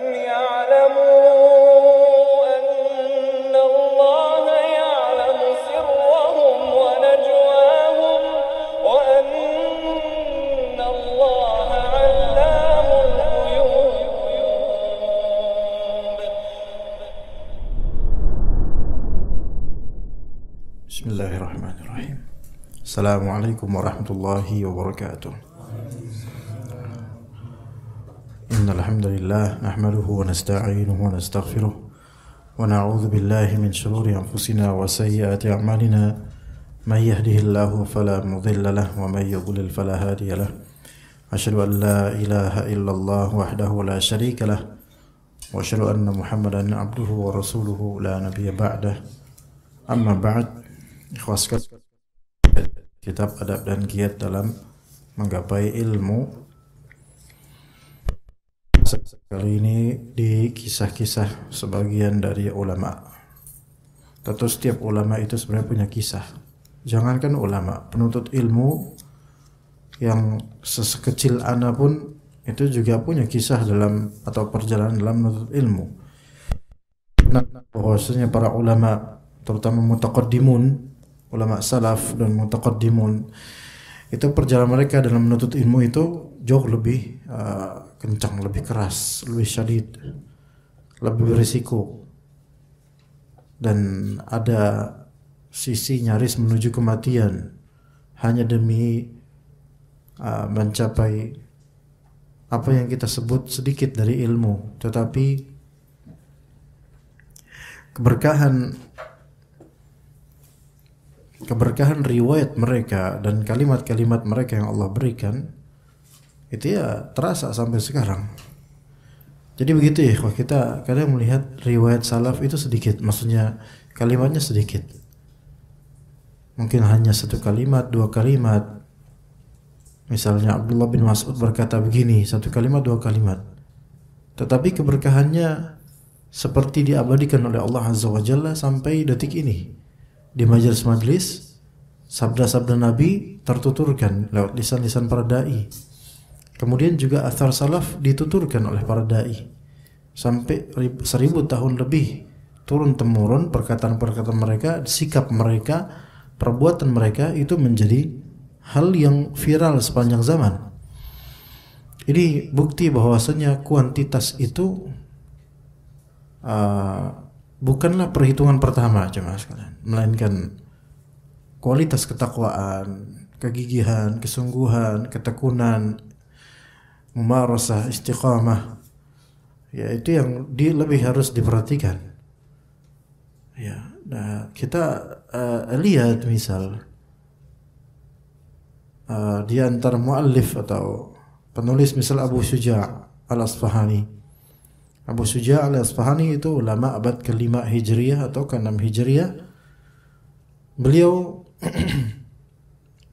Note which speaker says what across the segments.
Speaker 1: ألم يعلموا أن الله يعلم سرهم ونجواهم وأن الله علام الغيوب.
Speaker 2: Bismillahirrahmanirrahim. Assalamualaikum warahmatullahi wabarakatuh. Innal hamdalillah nahmaduhu wa nasta'inuhu wa nastaghfiruh wa na'udzu billahi min shururi anfusina wa sayyiati a'malina. May yahdihillahu fala mudilla lahu wa may yudlil fala hadiya lahu. Asyhadu an la ilaha illallah wahdahu la syarika lahu wa asyhadu anna Muhammadan abduhu wa rasuluhu la nabiyya ba'dah. Amma ba'd. Ikhwas sekalian, kitab adab dan giat dalam menggapai ilmu. Kali ini di kisah-kisah sebagian dari ulama. Tentu setiap ulama itu sebenarnya punya kisah. Jangankan ulama, penuntut ilmu yang sekecil ana pun itu juga punya kisah dalam atau perjalanan dalam menuntut ilmu. Nah, bahwasanya para ulama, terutama mutaqaddimun, ulama salaf dan mutaqaddimun, itu perjalanan mereka dalam menuntut ilmu itu jauh lebih kencang, lebih keras, lebih syadid, lebih berisiko, dan ada sisi nyaris menuju kematian hanya demi mencapai apa yang kita sebut sedikit dari ilmu. Tetapi keberkahan riwayat mereka dan kalimat-kalimat mereka yang Allah berikan itu ya terasa sampai sekarang. Jadi begitu ya, kalau kita kadang melihat riwayat salaf itu sedikit, maksudnya kalimatnya sedikit, mungkin hanya satu kalimat, dua kalimat. Misalnya Abdullah bin Mas'ud berkata begini, satu kalimat, dua kalimat, tetapi keberkahannya seperti diabadikan oleh Allah Azza wa Jalla sampai detik ini. Di majelis-majelis sabda-sabda Nabi tertuturkan lewat lisan-lisan para dai. Kemudian juga athar salaf dituturkan oleh para dai sampai 1000 tahun lebih turun temurun perkataan-perkataan mereka, sikap mereka, perbuatan mereka itu menjadi hal yang viral sepanjang zaman. Ini bukti bahwasanya kuantitas itu bukanlah perhitungan pertama jemaah sekalian, melainkan kualitas ketakwaan, kegigihan, kesungguhan, ketekunan, mumarasah, istiqamah, ya itu yang lebih harus diperhatikan. Ya, nah kita lihat misal di antara muallif atau penulis misal Abu Syuja' al-Asfahani. Abu Syuja' al-Asfahani itu ulama abad ke-5 Hijriyah atau ke-6 Hijriyah. Beliau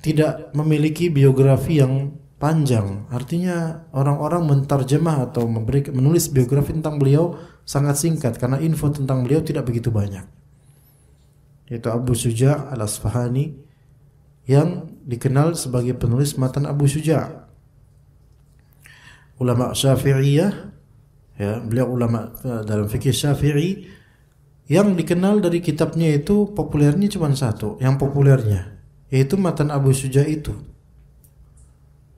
Speaker 2: tidak memiliki biografi yang panjang. Artinya orang-orang mentarjemah atau menulis biografi tentang beliau sangat singkat karena info tentang beliau tidak begitu banyak. Yaitu Abu Syuja' al-Asfahani yang dikenal sebagai penulis matan Abu Syuja'. Ulama Syafi'iyah, ya, beliau ulama dalam fikih Syafi'i yang dikenal dari kitabnya itu populernya cuma satu, yang populernya yaitu matan Abu Syuja' itu.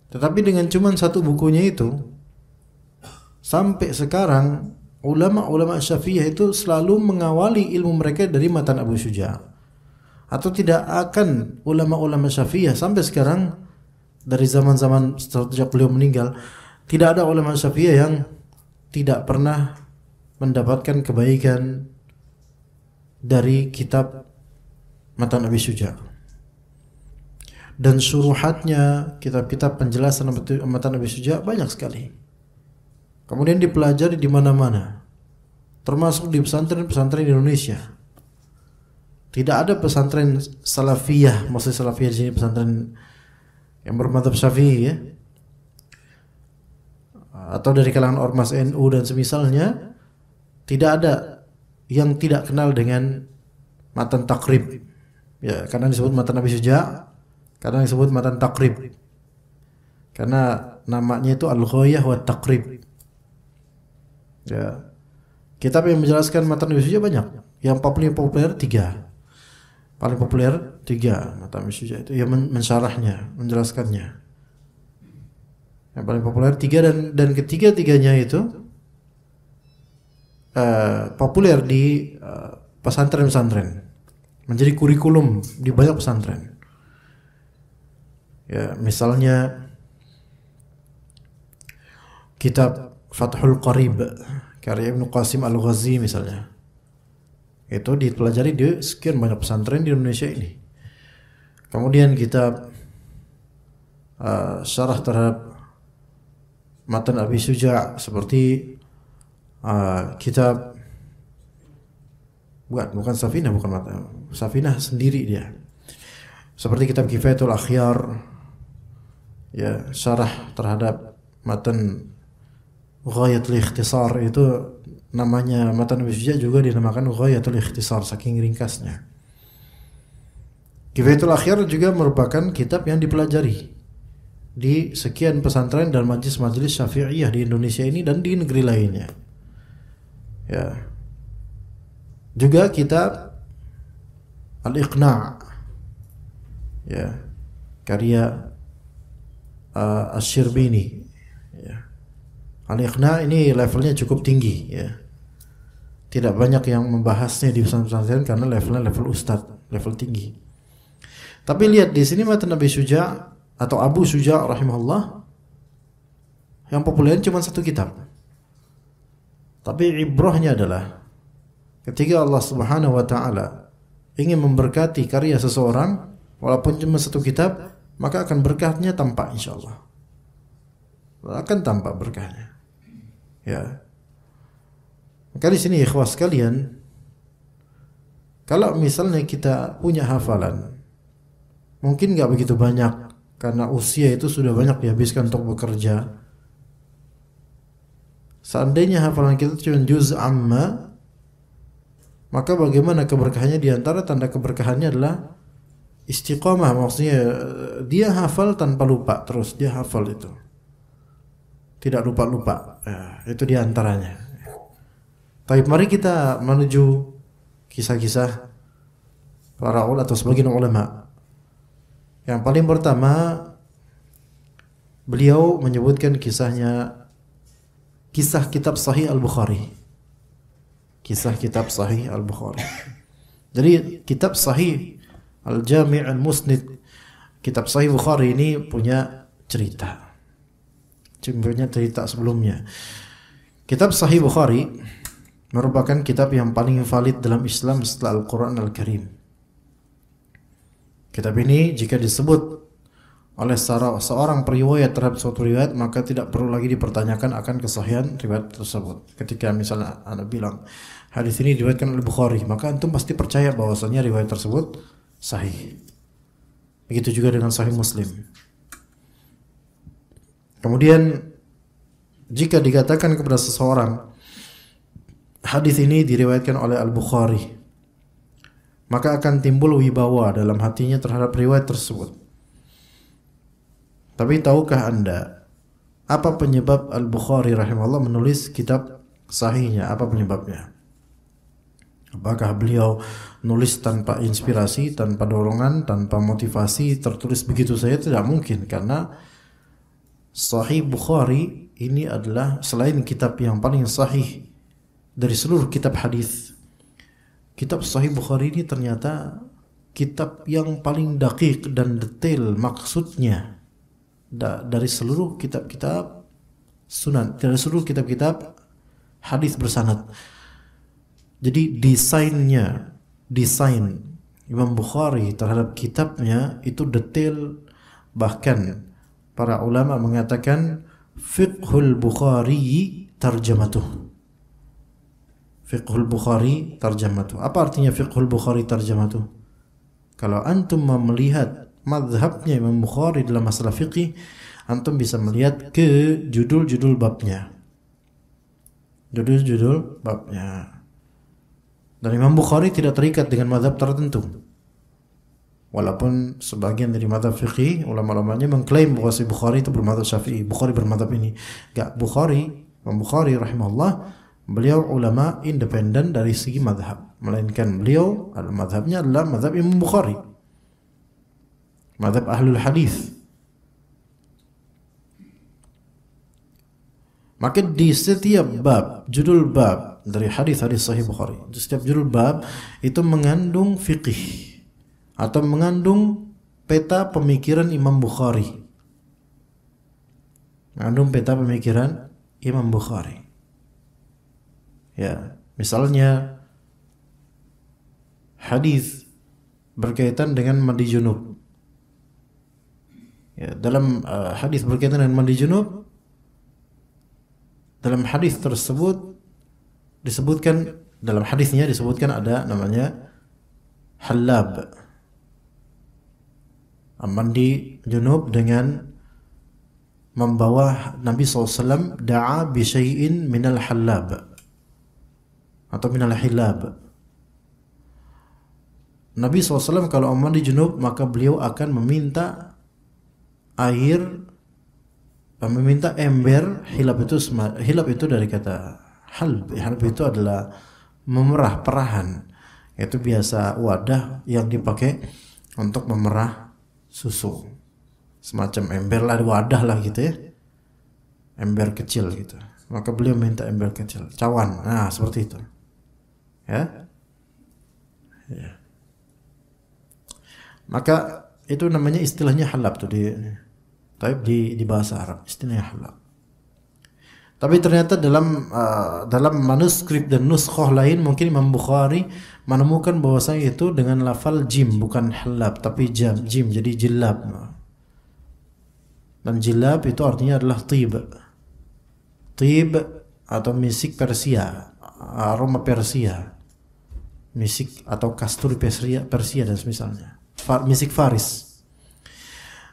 Speaker 2: Tetapi dengan cuma satu bukunya itu sampai sekarang ulama-ulama Syafi'iyah itu selalu mengawali ilmu mereka dari matan Abu Syuja'. Atau tidak akan ulama-ulama Syafi'iyah sampai sekarang, dari zaman-zaman sejak beliau meninggal, tidak ada ulama Syafi'iyah yang tidak pernah mendapatkan kebaikan dari kitab matan Abi Syuja'. Dan syuruhatnya, kitab-kitab penjelasan matan Abi Syuja' banyak sekali. Kemudian dipelajari di mana-mana, termasuk di pesantren-pesantren di Indonesia. Tidak ada pesantren salafiyah, maksud salafiyah di sini pesantren yang bermadzhab Syafi'i, ya, atau dari kalangan ormas NU dan semisalnya, tidak ada yang tidak kenal dengan matan takrib. Ya, karena disebut matan Abi Syuja', karena disebut matan takrib. Karena namanya itu al-ghayah wa takrib. Ya. Kitab yang menjelaskan matan Nabi Suja banyak. Yang paling populer 3. Paling populer 3 matan Nabi Suja itu yang mensyarahnya, menjelaskannya. Yang paling populer 3 dan ketiga-tiganya itu populer di pesantren-pesantren. Menjadi kurikulum di banyak pesantren. Ya, misalnya kitab Fathul Qarib karya Ibnu Qasim Al-Ghazi misalnya. Itu dipelajari di sekian banyak pesantren di Indonesia ini. Kemudian kitab syarah terhadap matan Abi Suja seperti kitab bukan Safinah, bukan matan Safinah sendiri dia. Seperti kitab Kifayatul Akhyar, ya, syarah terhadap matan Ghayatul Ikhtisar, itu namanya matan Nabi Suja juga dinamakan Ghayatul Ikhtisar saking ringkasnya. Kifayatul Akhyar juga merupakan kitab yang dipelajari di sekian pesantren dan majelis-majelis Syafi'iyah di Indonesia ini dan di negeri lainnya. Ya. Juga kitab Al-Iqna', ya, karya Asy-Syirbini. Ya. Al-Iqna' ini levelnya cukup tinggi, ya. Tidak banyak yang membahasnya di pesantren karena levelnya level ustadz, level tinggi. Tapi lihat di sini matan Nabi Suja atau Abu Suja rahimahullah yang populer cuma 1 kitab. Tapi ibrahnya adalah ketika Allah Subhanahu wa taala ingin memberkati karya seseorang walaupun cuma 1 kitab, maka akan berkahnya tampak insyaallah. Akan tampak berkahnya. Ya. Maka di sini ikhwah sekalian, kalau misalnya kita punya hafalan, mungkin nggak begitu banyak karena usia itu sudah banyak dihabiskan untuk bekerja. Seandainya hafalan kita cuma juz amma, maka bagaimana keberkahannya? Di antara tanda keberkahannya adalah istiqamah, maksudnya dia hafal tanpa lupa, terus dia hafal itu, tidak lupa-lupa. Ya, itu di antaranya. Tapi mari kita menuju kisah-kisah para ulama atau sebagian ulama. Yang paling pertama, beliau menyebutkan kisah kitab Sahih Al-Bukhari. Kisah kitab Sahih Al-Bukhari. Jadi kitab Sahih Al-Jami' Al-Musnid, kitab Sahih Bukhari ini punya cerita. Punya cerita sebelumnya. Kitab Sahih Bukhari merupakan kitab yang paling valid dalam Islam setelah Al-Quran Al-Karim. Kitab ini jika disebut oleh seorang periwayat terhadap suatu riwayat, maka tidak perlu lagi dipertanyakan akan kesahihan riwayat tersebut. Ketika misalnya Anda bilang hadis ini diriwayatkan oleh Bukhari, maka antum pasti percaya bahwasanya riwayat tersebut sahih. Begitu juga dengan Sahih Muslim. Kemudian jika dikatakan kepada seseorang hadis ini diriwayatkan oleh Al-Bukhari, maka akan timbul wibawa dalam hatinya terhadap riwayat tersebut. Tapi tahukah Anda apa penyebab Al-Bukhari rahimahullah menulis kitab sahihnya? Apa penyebabnya? Apakah beliau nulis tanpa inspirasi, tanpa dorongan, tanpa motivasi, tertulis begitu saja? Tidak mungkin, karena Sahih Bukhari ini adalah selain kitab yang paling sahih dari seluruh kitab hadis, kitab Sahih Bukhari ini ternyata kitab yang paling dakik dan detail maksudnya dari seluruh kitab-kitab sunan, dari seluruh kitab-kitab hadis bersanad. Jadi desain Imam Bukhari terhadap kitabnya itu detail, bahkan para ulama mengatakan fiqhul Bukhari tarjamatuh. Fiqhul Bukhari tarjamatuh. Apa artinya fiqhul Bukhari tarjamatuh? Kalau antum melihat mazhabnya Imam Bukhari dalam masalah fiqih, antum bisa melihat ke judul-judul babnya. Judul-judul babnya. Dan Imam Bukhari tidak terikat dengan mazhab tertentu. Walaupun sebagian dari mazhab fiqih, ulama-ulamanya mengklaim bahwa Bukhari itu bermazhab Syafi'i, Bukhari bermazhab ini. Enggak, Imam Bukhari rahimahullah Beliau ulama independen dari segi madhab, melainkan beliau madhabnya adalah madhab Imam Bukhari, madhab ahlul hadis. Maka di setiap bab, judul bab dari hadis-hadis Sahih Bukhari, di setiap judul bab itu mengandung fiqih atau mengandung peta pemikiran Imam Bukhari. Mengandung peta pemikiran Imam Bukhari. Ya, misalnya hadis berkaitan dengan mandi junub. Ya, dalam hadis berkaitan dengan mandi junub, dalam hadis tersebut disebutkan, dalam hadisnya disebutkan ada namanya halab, mandi junub dengan membawa Nabi SAW da'a bi syai'in minal halab atau minal hilab. Nabi SAW kalau mandi junub maka beliau akan meminta air, meminta ember. Hilab itu dari kata halb. Halb itu adalah memerah, perahan. Itu biasa wadah yang dipakai untuk memerah susu. Semacam ember lah, wadah lah gitu ya. Ember kecil gitu. Maka beliau minta ember kecil, cawan. Nah, seperti itu. Ya. Ya. Maka itu namanya istilahnya halab tuh di bahasa Arab, istilahnya halab. Tapi ternyata dalam manuskrip dan nuskhah lain mungkin Imam Bukhari menemukan bahwasanya itu dengan lafal jim, bukan halab tapi jim, jadi jilab. Dan jilab itu artinya adalah tib atau misik Persia, aroma Persia, misik atau kasturi Persia dan semisalnya, misik Faris.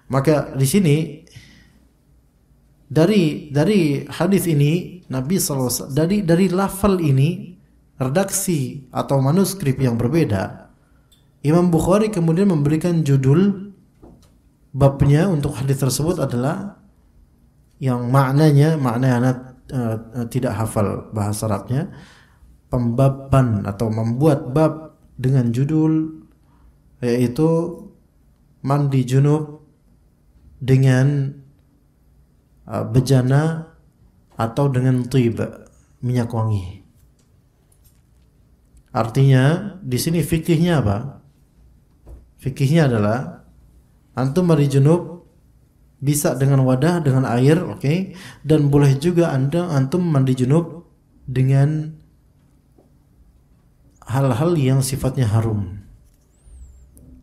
Speaker 2: Maka di sini dari hadis ini Nabi SAW, dari lafal ini, redaksi atau manuskrip yang berbeda, Imam Bukhari kemudian memberikan judul babnya untuk hadis tersebut adalah yang maknanya anak tidak hafal bahasa Arabnya, pembaban atau membuat bab dengan judul yaitu mandi junub dengan bejana atau dengan tib, minyak wangi. Artinya di sini fikihnya apa? Fikihnya adalah antum mandi junub bisa dengan wadah, dengan air, oke? Dan boleh juga antum mandi junub dengan hal-hal yang sifatnya harum.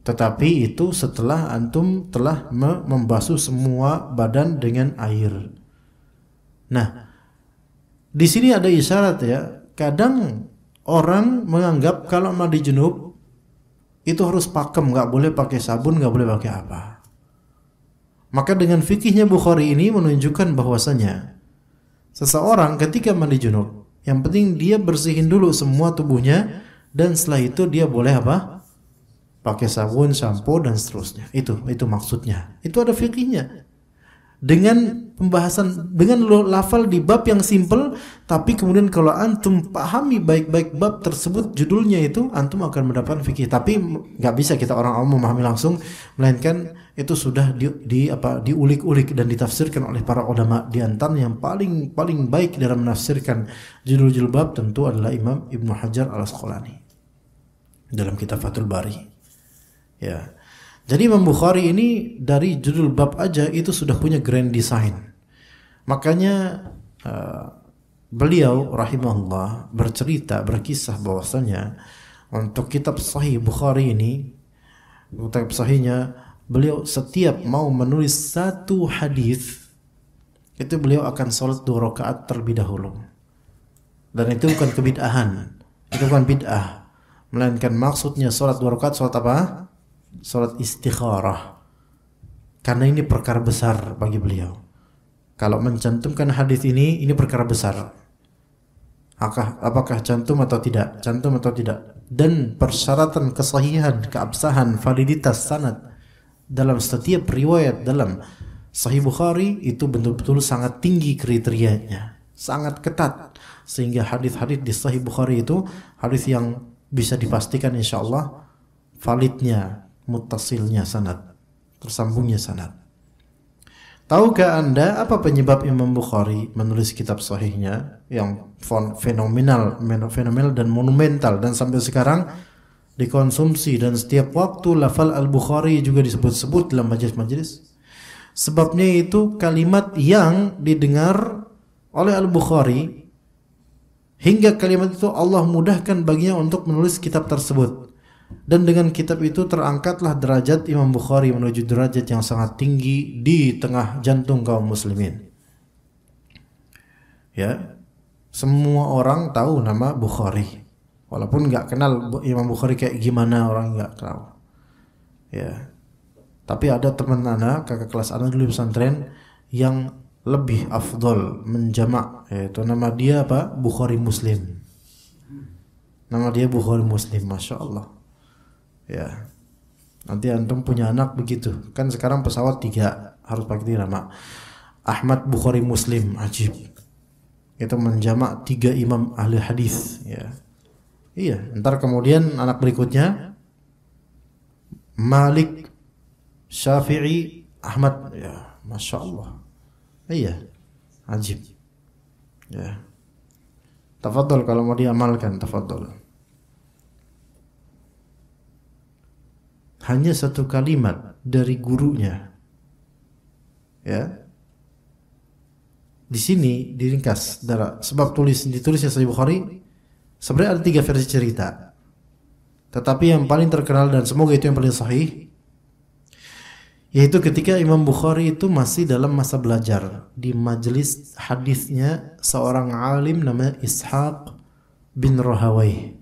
Speaker 2: Tetapi itu setelah antum telah membasuh semua badan dengan air. Nah, di sini ada isyarat ya. Kadang orang menganggap kalau mandi junub itu harus pakem, nggak boleh pakai sabun, nggak boleh pakai apa. Maka dengan fikihnya Bukhari ini menunjukkan bahwasanya seseorang ketika mandi junub, yang penting dia bersihin dulu semua tubuhnya, dan setelah itu dia boleh apa? Pakai sabun, sampo dan seterusnya. Itu maksudnya. Itu ada fikihnya. Dengan pembahasan, dengan lafal di bab yang simple, tapi kemudian kalau antum pahami baik-baik bab tersebut, judulnya itu, antum akan mendapatkan fikih. Tapi nggak bisa kita orang awam memahami langsung, melainkan itu sudah diulik-ulik dan ditafsirkan oleh para ulama. Di antara yang paling baik dalam menafsirkan judul-judul bab tentu adalah Imam Ibnu Hajar Al-Asqalani dalam kitab Fathul Bari. Ya. Jadi Imam Bukhari ini dari judul bab aja itu sudah punya grand design. Makanya beliau rahimahullah berkisah bahwasanya untuk kitab Sahih Bukhari ini, kitab sahihnya, beliau setiap mau menulis satu hadis itu beliau akan sholat 2 rakaat terlebih dahulu. Dan itu bukan kebid'ahan, itu bukan bid'ah, melainkan maksudnya sholat 2 rakaat, sholat apa? Salat istikharah. Karena ini perkara besar bagi beliau. Kalau mencantumkan hadis ini perkara besar. Apakah cantum atau tidak? Cantum atau tidak? Dan persyaratan kesahihan, keabsahan, validitas sanad dalam setiap riwayat dalam Sahih Bukhari itu betul-betul sangat tinggi kriterianya. sangat ketat, sehingga hadis-hadis di Sahih Bukhari itu hadis yang bisa dipastikan insyaallah validnya, muttasilnya sanad, tersambungnya sanad. Tahukah Anda apa penyebab Imam Bukhari menulis kitab sahihnya yang fenomenal dan monumental dan sampai sekarang dikonsumsi, dan setiap waktu lafal Al-Bukhari juga disebut-sebut dalam majelis-majelis? Sebabnya itu kalimat yang didengar oleh Al-Bukhari, hingga kalimat itu Allah mudahkan baginya untuk menulis kitab tersebut. Dan dengan kitab itu terangkatlah derajat Imam Bukhari menuju derajat yang sangat tinggi di tengah jantung kaum muslimin. Ya, semua orang tahu nama Bukhari, walaupun nggak kenal Imam Bukhari kayak gimana, orang nggak tahu. Ya, tapi ada teman anak, kakak kelas anak dulu pesantren yang lebih afdol menjamak, yaitu nama dia apa? Bukhari Muslim. Nama dia Bukhari Muslim, masya Allah. Ya, nanti antum punya anak begitu kan, sekarang pesawat 3 harus pakai nama Ahmad Bukhari Muslim, ajib. Itu menjamak 3 imam ahli hadis. Ya, iya. Ntar kemudian anak berikutnya Malik, Syafi'i, Ahmad. Ya, masya Allah. Iya, ajib. Ya, tafadhol kalau mau diamalkan, tafadhol. Hanya satu kalimat dari gurunya, ya. Di sini diringkas, sebab ditulisnya Sahih Bukhari. Sebenarnya ada 3 versi cerita, tetapi yang paling terkenal dan semoga itu yang paling sahih, yaitu ketika Imam Bukhari itu masih dalam masa belajar di majelis hadisnya seorang alim namanya Ishaq bin Rahawayh.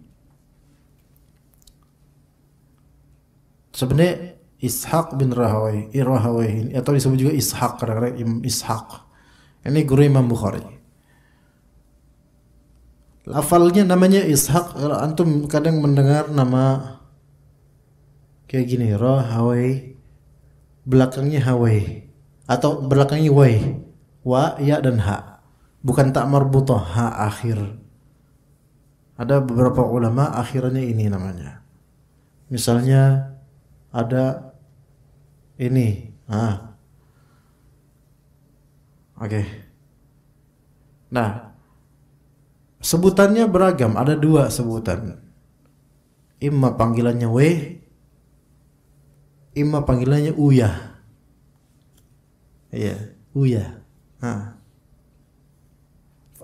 Speaker 2: Sebenarnya Ishaq bin Rahawayh atau disebut juga Ishaq, kadang-kadang Imam Ishaq. Ini guru Imam Bukhari. Lafalnya namanya Ishaq. Kalau antum kadang mendengar nama kayak gini, Rahawayh, belakangnya Haway atau belakangnya Way, wa, ya dan ha, bukan tak marbutah, ha akhir. Ada beberapa ulama akhirannya ini namanya. Misalnya ada ini, oke. Nah, sebutannya beragam, ada 2 sebutan. Imma panggilannya we, imma panggilannya uya. Iya, uya.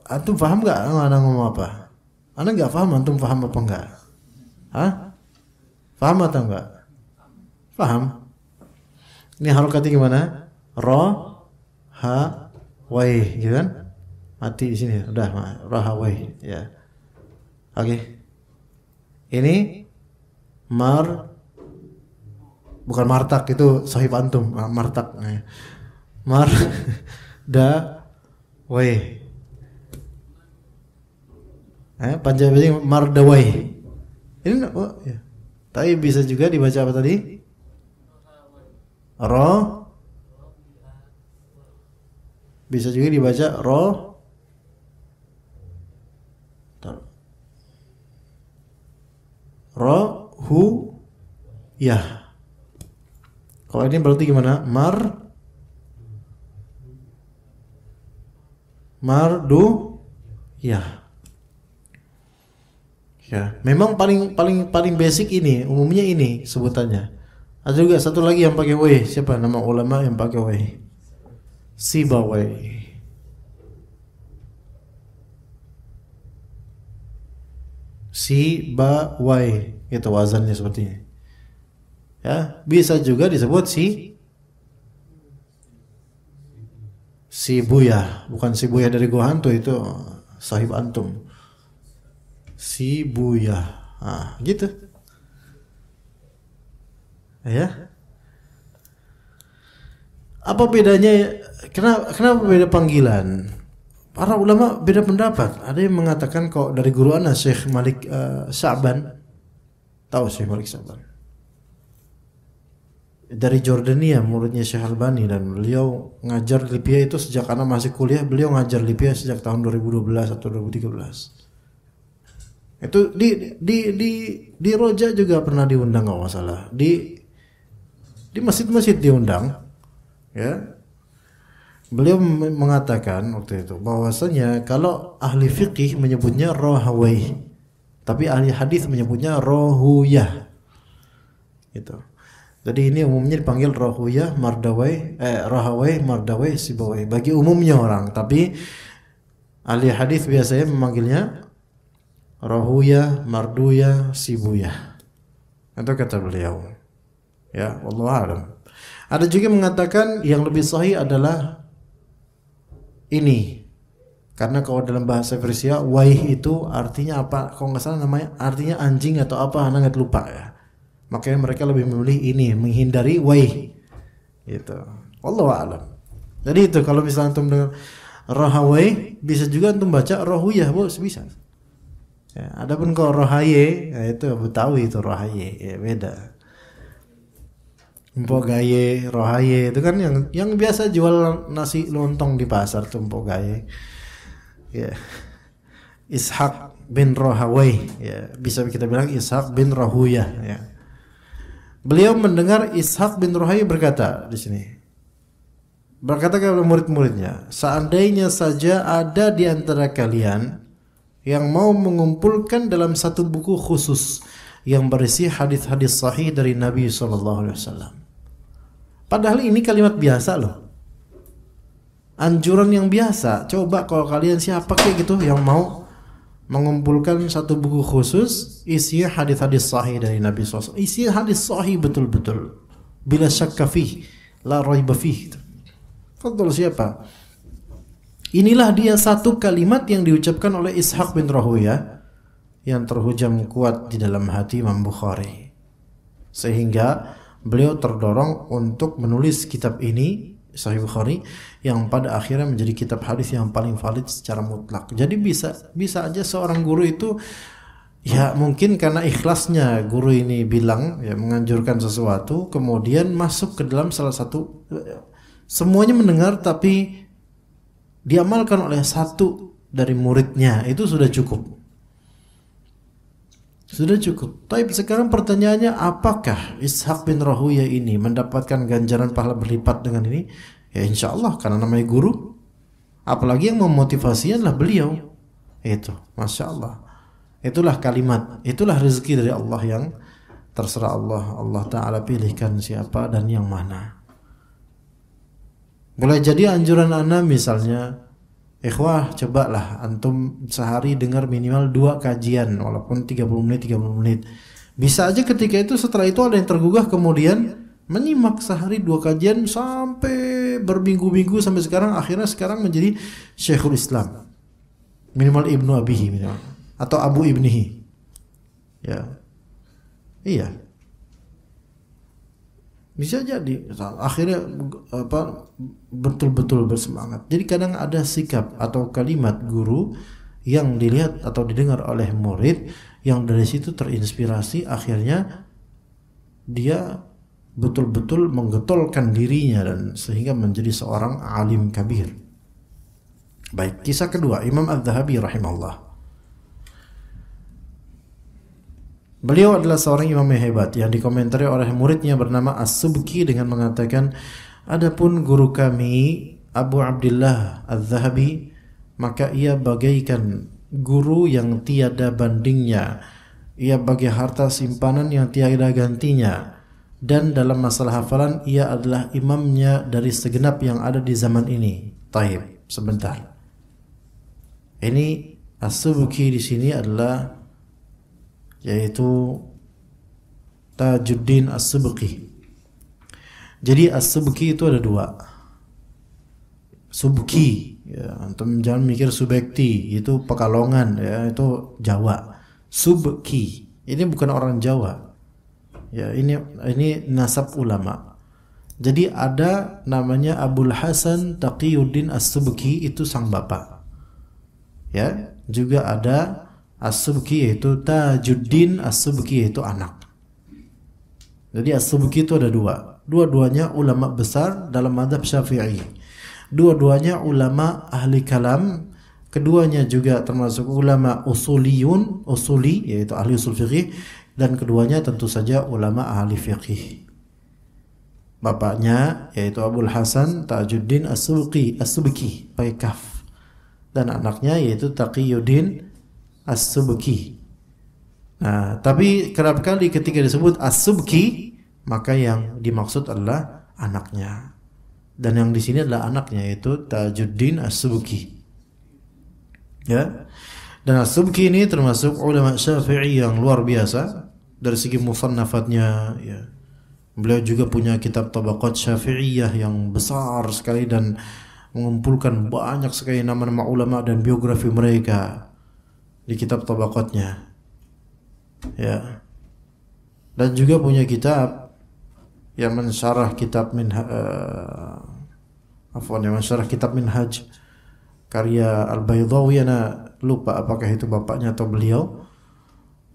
Speaker 2: Antum paham nggak anak ngomong apa? Anak nggak paham, antum paham apa enggak? Paham atau enggak? Paham? Ini harokatnya gimana? Ro, ha, wai, gitu kan? Mati di sini, udah rahawai, ya. Oke. Ini bukan martak, itu sahib antum, martak. Mar da wai. Panjang mardawai. Ini ya. Tapi bisa juga dibaca apa tadi? Ro. Bisa juga dibaca ro. Ro, hu, ya. Kalau ini berarti gimana? Du, ya. Ya, memang paling basic ini, umumnya ini sebutannya. Ada juga satu lagi yang pakai w. Siapa nama ulama yang pakai w? Sibawai. Sibawai, itu wazannya seperti ini. Ya, bisa juga disebut Sibuya, bukan Sibuya dari Gua Hantu, itu sahib antum. Sibuya, gitu. Ya. Apa bedanya? Kenapa beda panggilan? Para ulama beda pendapat. Ada yang mengatakan kok dari guru ana Syekh Malik Sya'ban. Tahu Syekh Malik Sya'ban? dari Jordania, muridnya Syekh Albani, dan beliau ngajar Libya itu sejak anak masih kuliah. Beliau ngajar Libya sejak tahun 2012 atau 2013. Itu di Roja juga pernah diundang kalau nggak salah. Di masjid-masjid diundang, ya. Beliau mengatakan waktu itu bahwasanya kalau ahli fikih menyebutnya rohawai, tapi ahli hadis menyebutnya rohuyah. Gitu. Jadi ini umumnya dipanggil rohuyah, rohawai, mardawai, sibawai. Bagi umumnya orang, tapi ahli hadis biasanya memanggilnya rohuyah, marduyah, sibuyah. Itu kata beliau. Ya, wallahu a'lam. Ada juga mengatakan yang lebih sahih adalah ini. Karena kalau dalam bahasa Persia, waih itu artinya apa? Kalau nggak salah namanya artinya anjing atau apa, anak nggak lupa ya. Makanya mereka lebih memilih ini, menghindari waih. Gitu. Wallahu a'lam. Jadi itu kalau misalnya antum dengar rohawai, bisa juga antum baca rohuyah, bos, bisa. Ya, adapun kalau rohaye, ya itu Betawi itu rohaye, ya beda. Empok gaye, rohaye itu kan yang biasa jual nasi lontong di pasar tuh empok gaye. Ya. Ishaq bin Rohawai, ya, bisa kita bilang Ishaq bin Rahuyah, ya. Beliau mendengar Ishaq bin Rohawai berkata di sini. Berkata kepada murid-muridnya, seandainya saja ada di antara kalian yang mau mengumpulkan dalam satu buku khusus yang berisi hadis-hadis sahih dari Nabi SAW. Padahal ini kalimat biasa loh, anjuran yang biasa. Coba kalau kalian siapa kayak gitu yang mau mengumpulkan satu buku khusus isinya hadis-hadis sahih dari Nabi SAW, isinya hadis sahih betul-betul, bila syakka fih, la raiba fih. Fadl, siapa? Inilah dia satu kalimat yang diucapkan oleh Ishaq bin Rahuyah yang terhujam kuat di dalam hati Imam Bukhari, sehingga beliau terdorong untuk menulis kitab ini, Sahih Bukhari, yang pada akhirnya menjadi kitab hadis yang paling valid secara mutlak. Jadi bisa aja seorang guru itu, ya mungkin karena ikhlasnya guru ini bilang, ya menganjurkan sesuatu, kemudian masuk ke dalam salah satu, semuanya mendengar tapi diamalkan oleh satu dari muridnya, itu sudah cukup. Sudah cukup. Tapi sekarang pertanyaannya, apakah Ishaq bin Rahuyah ini mendapatkan ganjaran pahala berlipat dengan ini? Ya insya Allah, karena namanya guru. Apalagi yang memotivasi adalah beliau. Itu, Masya Allah. Itulah kalimat, itulah rezeki dari Allah yang terserah Allah Ta'ala pilihkan siapa dan yang mana. Boleh jadi anjuran ana misalnya, ikhwah, cobalah antum sehari dengar minimal 2 kajian walaupun 30 menit. Bisa aja ketika itu, setelah itu ada yang tergugah kemudian menyimak sehari 2 kajian sampai berminggu-minggu sampai sekarang, akhirnya sekarang menjadi Syekhul Islam. Minimal Ibnu Abihi minimal, atau Abu Ibnihi. Ya. Iya. Bisa jadi akhirnya betul-betul bersemangat. Jadi kadang ada sikap atau kalimat guru yang dilihat atau didengar oleh murid yang dari situ terinspirasi, akhirnya dia betul-betul menggetolkan dirinya dan sehingga menjadi seorang alim kabir. Baik, kisah kedua, Imam Az-Zahabi rahimahullah. Beliau adalah seorang imam yang hebat yang dikomentari oleh muridnya bernama As-Subki dengan mengatakan, adapun guru kami Abu Abdullah Az-Zahabi, maka ia bagaikan guru yang tiada bandingnya. Ia bagai harta simpanan yang tiada gantinya. Dan dalam masalah hafalan ia adalah imamnya dari segenap yang ada di zaman ini. Taib, sebentar. Ini As-Subki di sini adalah yaitu Tajuddin As-Subki. Jadi As-Subki itu ada 2. Subki, ya, antum jangan mikir Subekti, itu Pekalongan, ya, itu Jawa. Subki, ini bukan orang Jawa. Ya, ini nasab ulama. Jadi ada namanya Abul Hasan Taqiyuddin As-Subki, itu sang bapak. Ya, juga ada As-Subki yaitu Tajuddin As-Subki yaitu anak. Jadi As-Subki itu ada dua. Dua-duanya ulama besar dalam mazhab Syafi'i. Dua-duanya ulama ahli kalam. Keduanya juga termasuk ulama usuli yaitu ahli usul fiqih, dan keduanya tentu saja ulama ahli fiqih. Bapaknya yaitu Abul Hasan Tajuddin As-Subki pakai kaf, dan anaknya yaitu Taqiyuddin As-Subki. Nah, tapi kerap kali ketika disebut As-Subki, maka yang dimaksud adalah anaknya. Dan yang di sini adalah anaknya yaitu Tajuddin As-Subki. Ya. Dan As-Subki ini termasuk ulama Syafi'i yang luar biasa dari segi musannafatnya, ya. Beliau juga punya kitab Tabaqat Syafi'iyah yang besar sekali dan mengumpulkan banyak sekali nama-nama ulama dan biografi mereka di kitab Tabaqatnya. Ya. Dan juga punya kitab yang mensyarah kitab Minhaj karya Al-Baydawi. Ana lupa apakah itu bapaknya atau beliau.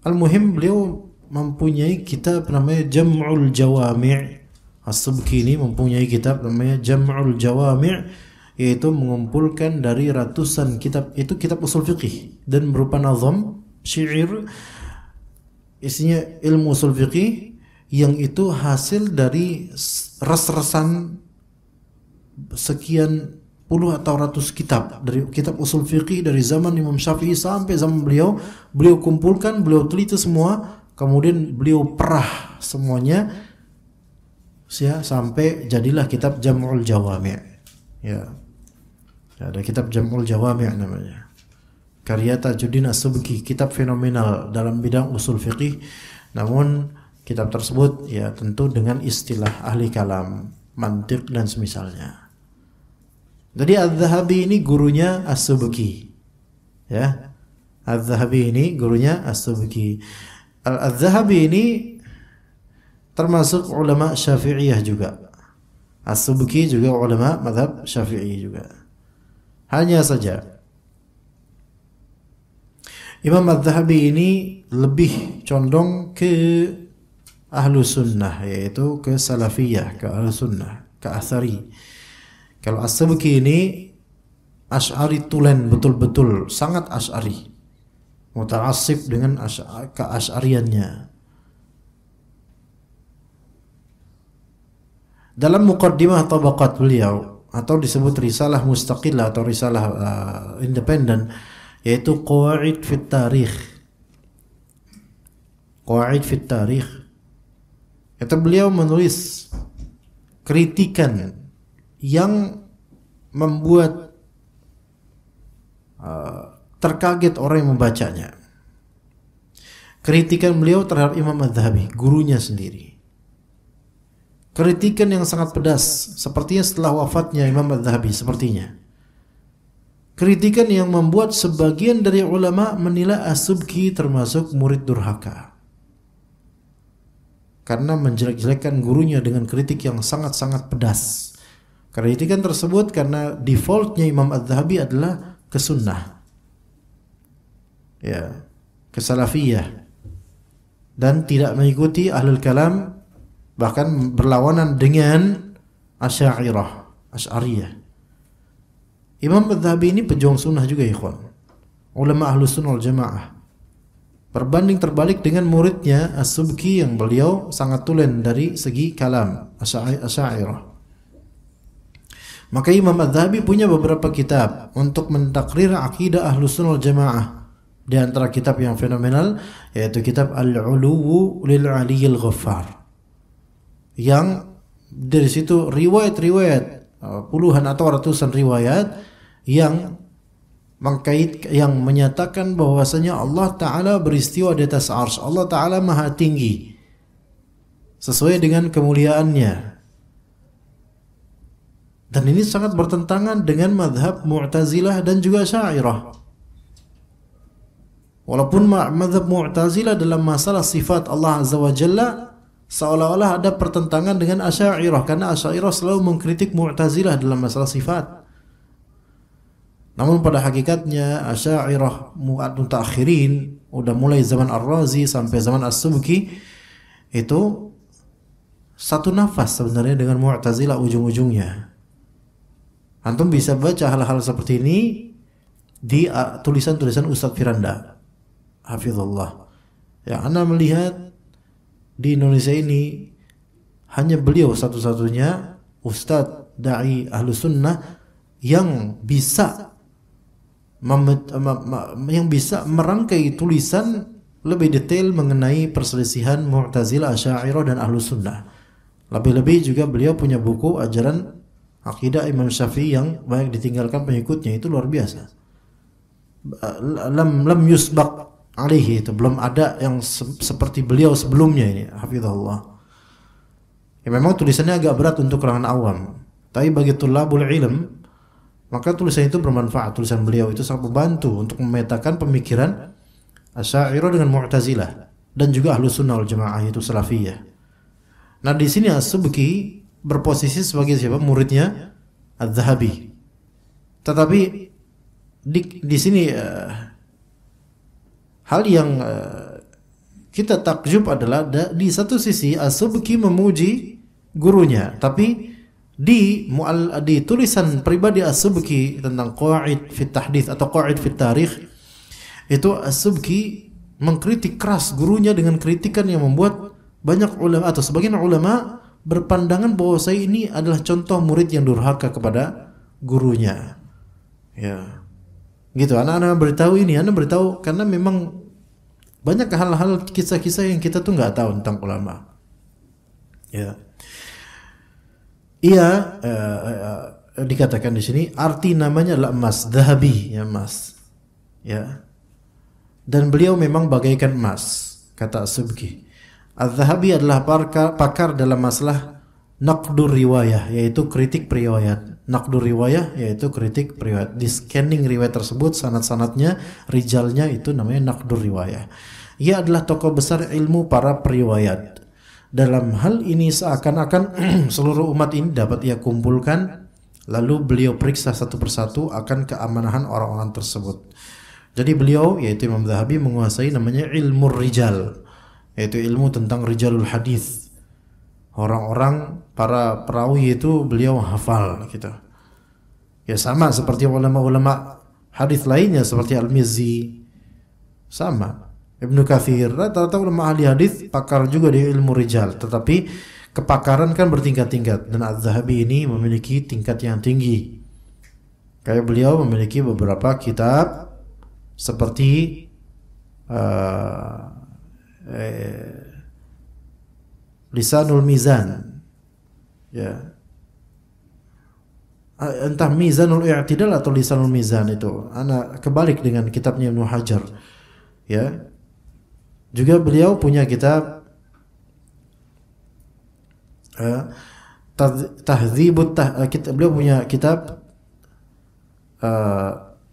Speaker 2: Al-muhim beliau mempunyai kitab namanya Jam'ul Jawami'. As-Subki ini mempunyai kitab namanya Jam'ul Jawami', yaitu mengumpulkan dari ratusan kitab. Itu kitab usul fiqih dan berupa nazam syair, isinya ilmu usul fiqih yang itu hasil dari res-resan sekian puluh atau ratus kitab, dari kitab usul fiqih dari zaman Imam Syafi'i sampai zaman beliau kumpulkan, beliau teliti semua, kemudian beliau perah semuanya, ya, sampai jadilah kitab Jam'ul Jawami'. Ya. Ada kitab Jam'ul Jawami' namanya. Karya Tajuddin As-Subki, kitab fenomenal dalam bidang usul fiqih. Namun kitab tersebut ya tentu dengan istilah ahli kalam, mantiq dan semisalnya. Jadi Az-Zahabi ini gurunya As-Subki. Ya. Az-Zahabi ini gurunya As-Subki. Az-Zahabi ini termasuk ulama Syafi'iyah juga. As-Subki juga ulama mazhab Syafi'i juga. Hanya saja Imam Az-Zahabi ini lebih condong ke ahlu sunnah, yaitu ke salafiyah, ke ahlu sunnah, ke asari. Kalau As-Subki ini Asy'ari tulen, betul-betul sangat Asy'ari, muta'assib dengan keasy'ariannya. Dalam muqaddimah Tabaqat beliau, atau disebut risalah mustaqillah atau risalah independen, yaitu Qawaid fit Tarikh. Qawaid fit Tarikh. Itu beliau menulis kritikan yang membuat terkaget orang yang membacanya. Kritikan beliau terhadap Imam Az-Zahabi, gurunya sendiri. Kritikan yang sangat pedas, sepertinya setelah wafatnya Imam Az-Zahabi, sepertinya. Kritikan yang membuat sebagian dari ulama menilai As-Subki termasuk murid durhaka, karena menjelek-jelekkan gurunya dengan kritik yang sangat-sangat pedas. Kritikan tersebut karena defaultnya Imam Az-Zahabi adalah ke sunnah, ya, ke salafiyah, dan tidak mengikuti ahlul kalam, bahkan berlawanan dengan Asy'ariyah. Imam Az-Zahabi ini pejuang sunnah juga, ikhwan, ulama ahlus sunnah wal jamaah. Berbanding terbalik dengan muridnya As-Subki yang beliau sangat tulen dari segi kalam, Asy'ariyah. Maka Imam Az-Zahabi punya beberapa kitab untuk mentakrir akidah Ahlus Sunnah wal Jamaah. Di antara kitab yang fenomenal yaitu kitab Al-Uluwu lil Aliyyil Ghaffar. Yang dari situ riwayat-riwayat, puluhan atau ratusan riwayat yang menyatakan bahwasanya Allah Ta'ala beristiwa di atas arsy. Allah Ta'ala maha tinggi sesuai dengan kemuliaannya. Dan ini sangat bertentangan dengan mazhab Mu'tazilah dan juga Asy'ariyah. Walaupun mazhab Mu'tazilah dalam masalah sifat Allah Azza wa Jalla seolah-olah ada pertentangan dengan Asy'ariyah, karena Asy'ariyah selalu mengkritik Mu'tazilah dalam masalah sifat. Namun pada hakikatnya Asy'ariyah mutakhirin, udah mulai zaman Ar-Razi sampai zaman As-Subki, itu satu nafas sebenarnya dengan Mu'tazilah ujung-ujungnya. Antum bisa baca hal-hal seperti ini di tulisan-tulisan Ustadz Firanda, hafizallah. Ya, Anda melihat di Indonesia ini hanya beliau satu-satunya Ustadz Da'i Ahlus Sunnah yang bisa merangkai tulisan lebih detail mengenai perselisihan Mu'tazilah, Asy'ariyah dan Ahlus Sunnah. Lebih-lebih juga beliau punya buku ajaran akidah Imam Syafi'i yang banyak ditinggalkan pengikutnya, itu luar biasa. Lam yusbaq alaihi, itu belum ada yang seperti beliau sebelumnya ini, hafizahullah. Ya, memang tulisannya agak berat untuk kalangan awam, tapi bagi tulabul ilm maka tulisan itu bermanfaat. Tulisan beliau itu sangat membantu untuk memetakan pemikiran Asy'ariyah dengan Mu'tazilah dan juga Ahlus Sunnah wal Jamaah, itu Salafiyah. Nah, di sini As-Subki berposisi sebagai siapa? Muridnya Az-Zahabi. Tetapi di sini hal yang kita takjub adalah di satu sisi As-Subki memuji gurunya, tapi di tulisan pribadi As-Subki tentang qawaid fit tahdits atau qawaid fit tarikh, itu As-Subki mengkritik keras gurunya dengan kritikan yang membuat banyak ulama atau sebagian ulama berpandangan bahwa saya ini adalah contoh murid yang durhaka kepada gurunya. Ya, gitu. Anak-anak beritahu ini, anak beritahu karena memang banyak hal-hal, kisah-kisah yang kita tuh nggak tahu tentang ulama. Ya, iya, dikatakan di sini arti namanya adalah emas, Zahabi, ya emas. Ya, dan beliau memang bagaikan emas, kata As-Subki. Az-Zahabi adalah pakar dalam masalah naqdur riwayah, yaitu kritik periwayat. Naqdur riwayah yaitu kritik periwayat. Di scanning riwayat tersebut, sanad-sanadnya, rijalnya, itu namanya naqdur riwayah. Ia adalah tokoh besar ilmu para periwayat. Dalam hal ini seakan-akan seluruh umat ini dapat ia kumpulkan, lalu beliau periksa satu persatu akan keamanan orang-orang tersebut. Jadi beliau, yaitu Imam Zahabi, menguasai namanya ilmu rijal, yaitu ilmu tentang rijalul hadis. Orang-orang para perawi itu beliau hafal gitu. Ya, sama seperti ulama-ulama hadis lainnya seperti Al-Mizzi, sama. Ibnu Katsir, rata-rata ulama ahli hadis pakar juga di ilmu rijal, tetapi kepakaran kan bertingkat-tingkat, dan Az-Zahabi ini memiliki tingkat yang tinggi. Kayak beliau memiliki beberapa kitab seperti Lisanul Mizan, ya, entah Mizanul I'tidal atau Lisanul Mizan, itu ana kebalik dengan kitabnya Ibnu Hajar. Ya, juga beliau punya kitab beliau punya kitab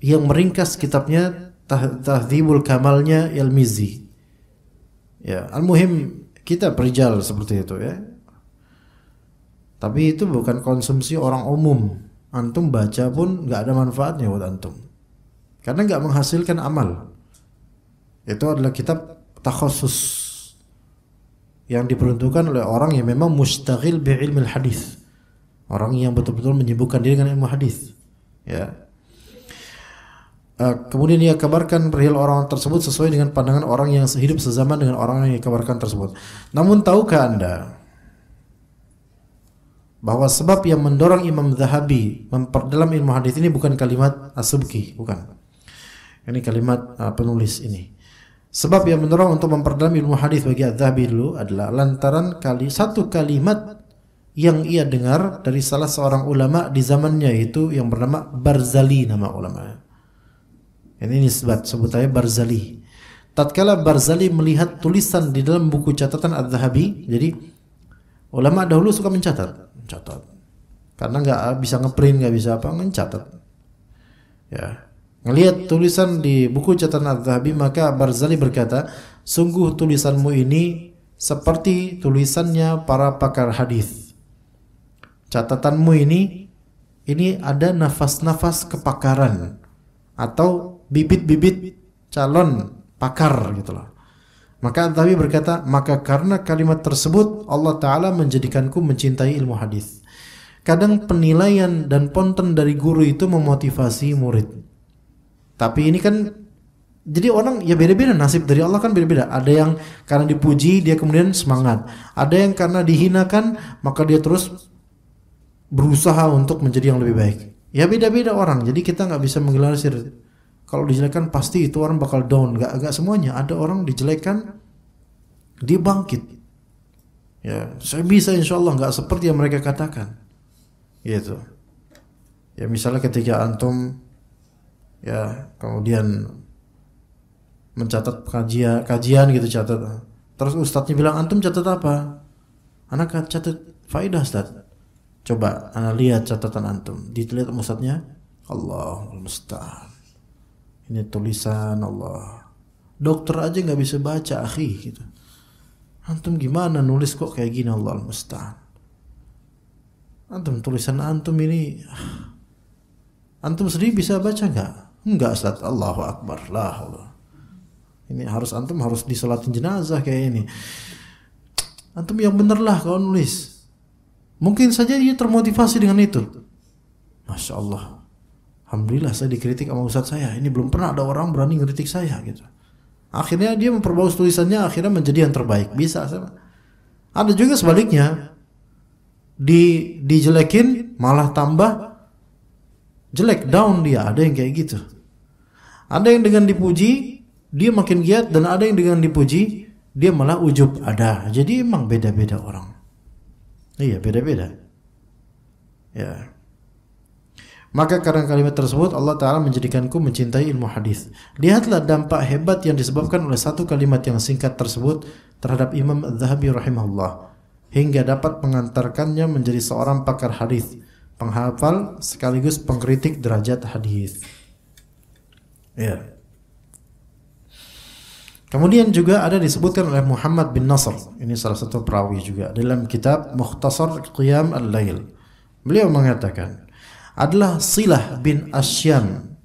Speaker 2: yang meringkas kitabnya Tahdzibul Kamalnya Al-Mizzi. Ya, al-muhim kita rijal seperti itu, ya. Tapi itu bukan konsumsi orang umum. Antum baca pun nggak ada manfaatnya buat antum, karena nggak menghasilkan amal. Itu adalah kitab takhasus yang diperuntukkan oleh orang yang memang mustaghil bi ilmil hadis, orang yang betul-betul menyibukkan diri dengan ilmu hadis. Ya. Kemudian ia kabarkan perihal orang tersebut sesuai dengan pandangan orang yang hidup sezaman dengan orang yang dikabarkan tersebut. Namun tahukah Anda bahwa sebab yang mendorong Imam Zahabi memperdalam ilmu hadis ini bukan kalimat As-Subki, bukan. Ini kalimat penulis ini. Sebab yang mendorong untuk memperdalam ilmu hadis bagi Az-Zahabi dulu adalah lantaran satu kalimat yang ia dengar dari salah seorang ulama di zamannya, itu yang bernama Barzali, nama ulama. Ini nisbat, sebutannya Barzali. Tatkala Barzali melihat tulisan di dalam buku catatan Az-Zahabi, jadi ulama dahulu suka mencatat, karena nggak bisa ngeprint, nggak bisa apa, mencatat. Ya, ngelihat tulisan di buku catatan Az-Zahabi, maka Barzali berkata, sungguh tulisanmu ini seperti tulisannya para pakar hadis. Catatanmu ini ada nafas-nafas kepakaran atau bibit-bibit calon pakar gitu loh. Maka Adzabi berkata, maka karena kalimat tersebut Allah Ta'ala menjadikanku mencintai ilmu hadis. Kadang penilaian dan ponten dari guru itu memotivasi murid. Tapi ini kan, jadi orang ya beda-beda, nasib dari Allah kan beda-beda. Ada yang karena dipuji dia kemudian semangat. Ada yang karena dihinakan maka dia terus berusaha untuk menjadi yang lebih baik. Ya beda-beda orang. Jadi kita nggak bisa menggeneralisir. Kalau dijelekan pasti itu orang bakal down. Nggak semuanya. Ada orang dijelekan dia bangkit. Ya saya bisa insya Allah, nggak seperti yang mereka katakan. Gitu. Ya misalnya ketika antum ya kemudian mencatat kajian gitu, catat. Terus ustadznya bilang, antum catat apa? Anak catat faedah ustadz. Coba anak lihat catatan antum. Dilihat ustadznya, Allahul musta'an. Ini tulisan Allah. Dokter aja nggak bisa baca, akhi gitu. Antum gimana nulis kok kayak gini, Allahul musta'an. Antum tulisan antum ini, antum sendiri bisa baca nggak? Enggak ustadz. Allahu akbar. La haula. Ini antum harus disolatin jenazah kayak ini. Antum yang bener lah kalau nulis. Mungkin saja dia termotivasi dengan itu. Masya Allah. Alhamdulillah saya dikritik sama ustadz saya. Ini belum pernah ada orang berani ngeritik saya gitu. Akhirnya dia memperbagus tulisannya, akhirnya menjadi yang terbaik. Bisa sama. Ada juga sebaliknya. Dijelekin malah tambah jelek, down dia. Ada yang kayak gitu. Ada yang dengan dipuji dia makin giat, dan ada yang dengan dipuji dia malah ujub. Ada. Jadi emang beda-beda orang. Iya, beda-beda. Ya. Maka karena kalimat tersebut Allah Ta'ala menjadikanku mencintai ilmu hadis. Lihatlah dampak hebat yang disebabkan oleh satu kalimat yang singkat tersebut terhadap Imam Az-Zahabi rahimahullah, hingga dapat mengantarkannya menjadi seorang pakar hadis, penghafal sekaligus pengkritik derajat hadis. Ya. Kemudian juga ada disebutkan oleh Muhammad bin Nasr, ini salah satu perawi juga, dalam kitab Mukhtasar Qiyam Al-Lail. Beliau mengatakan, adalah Silah bin Asyam,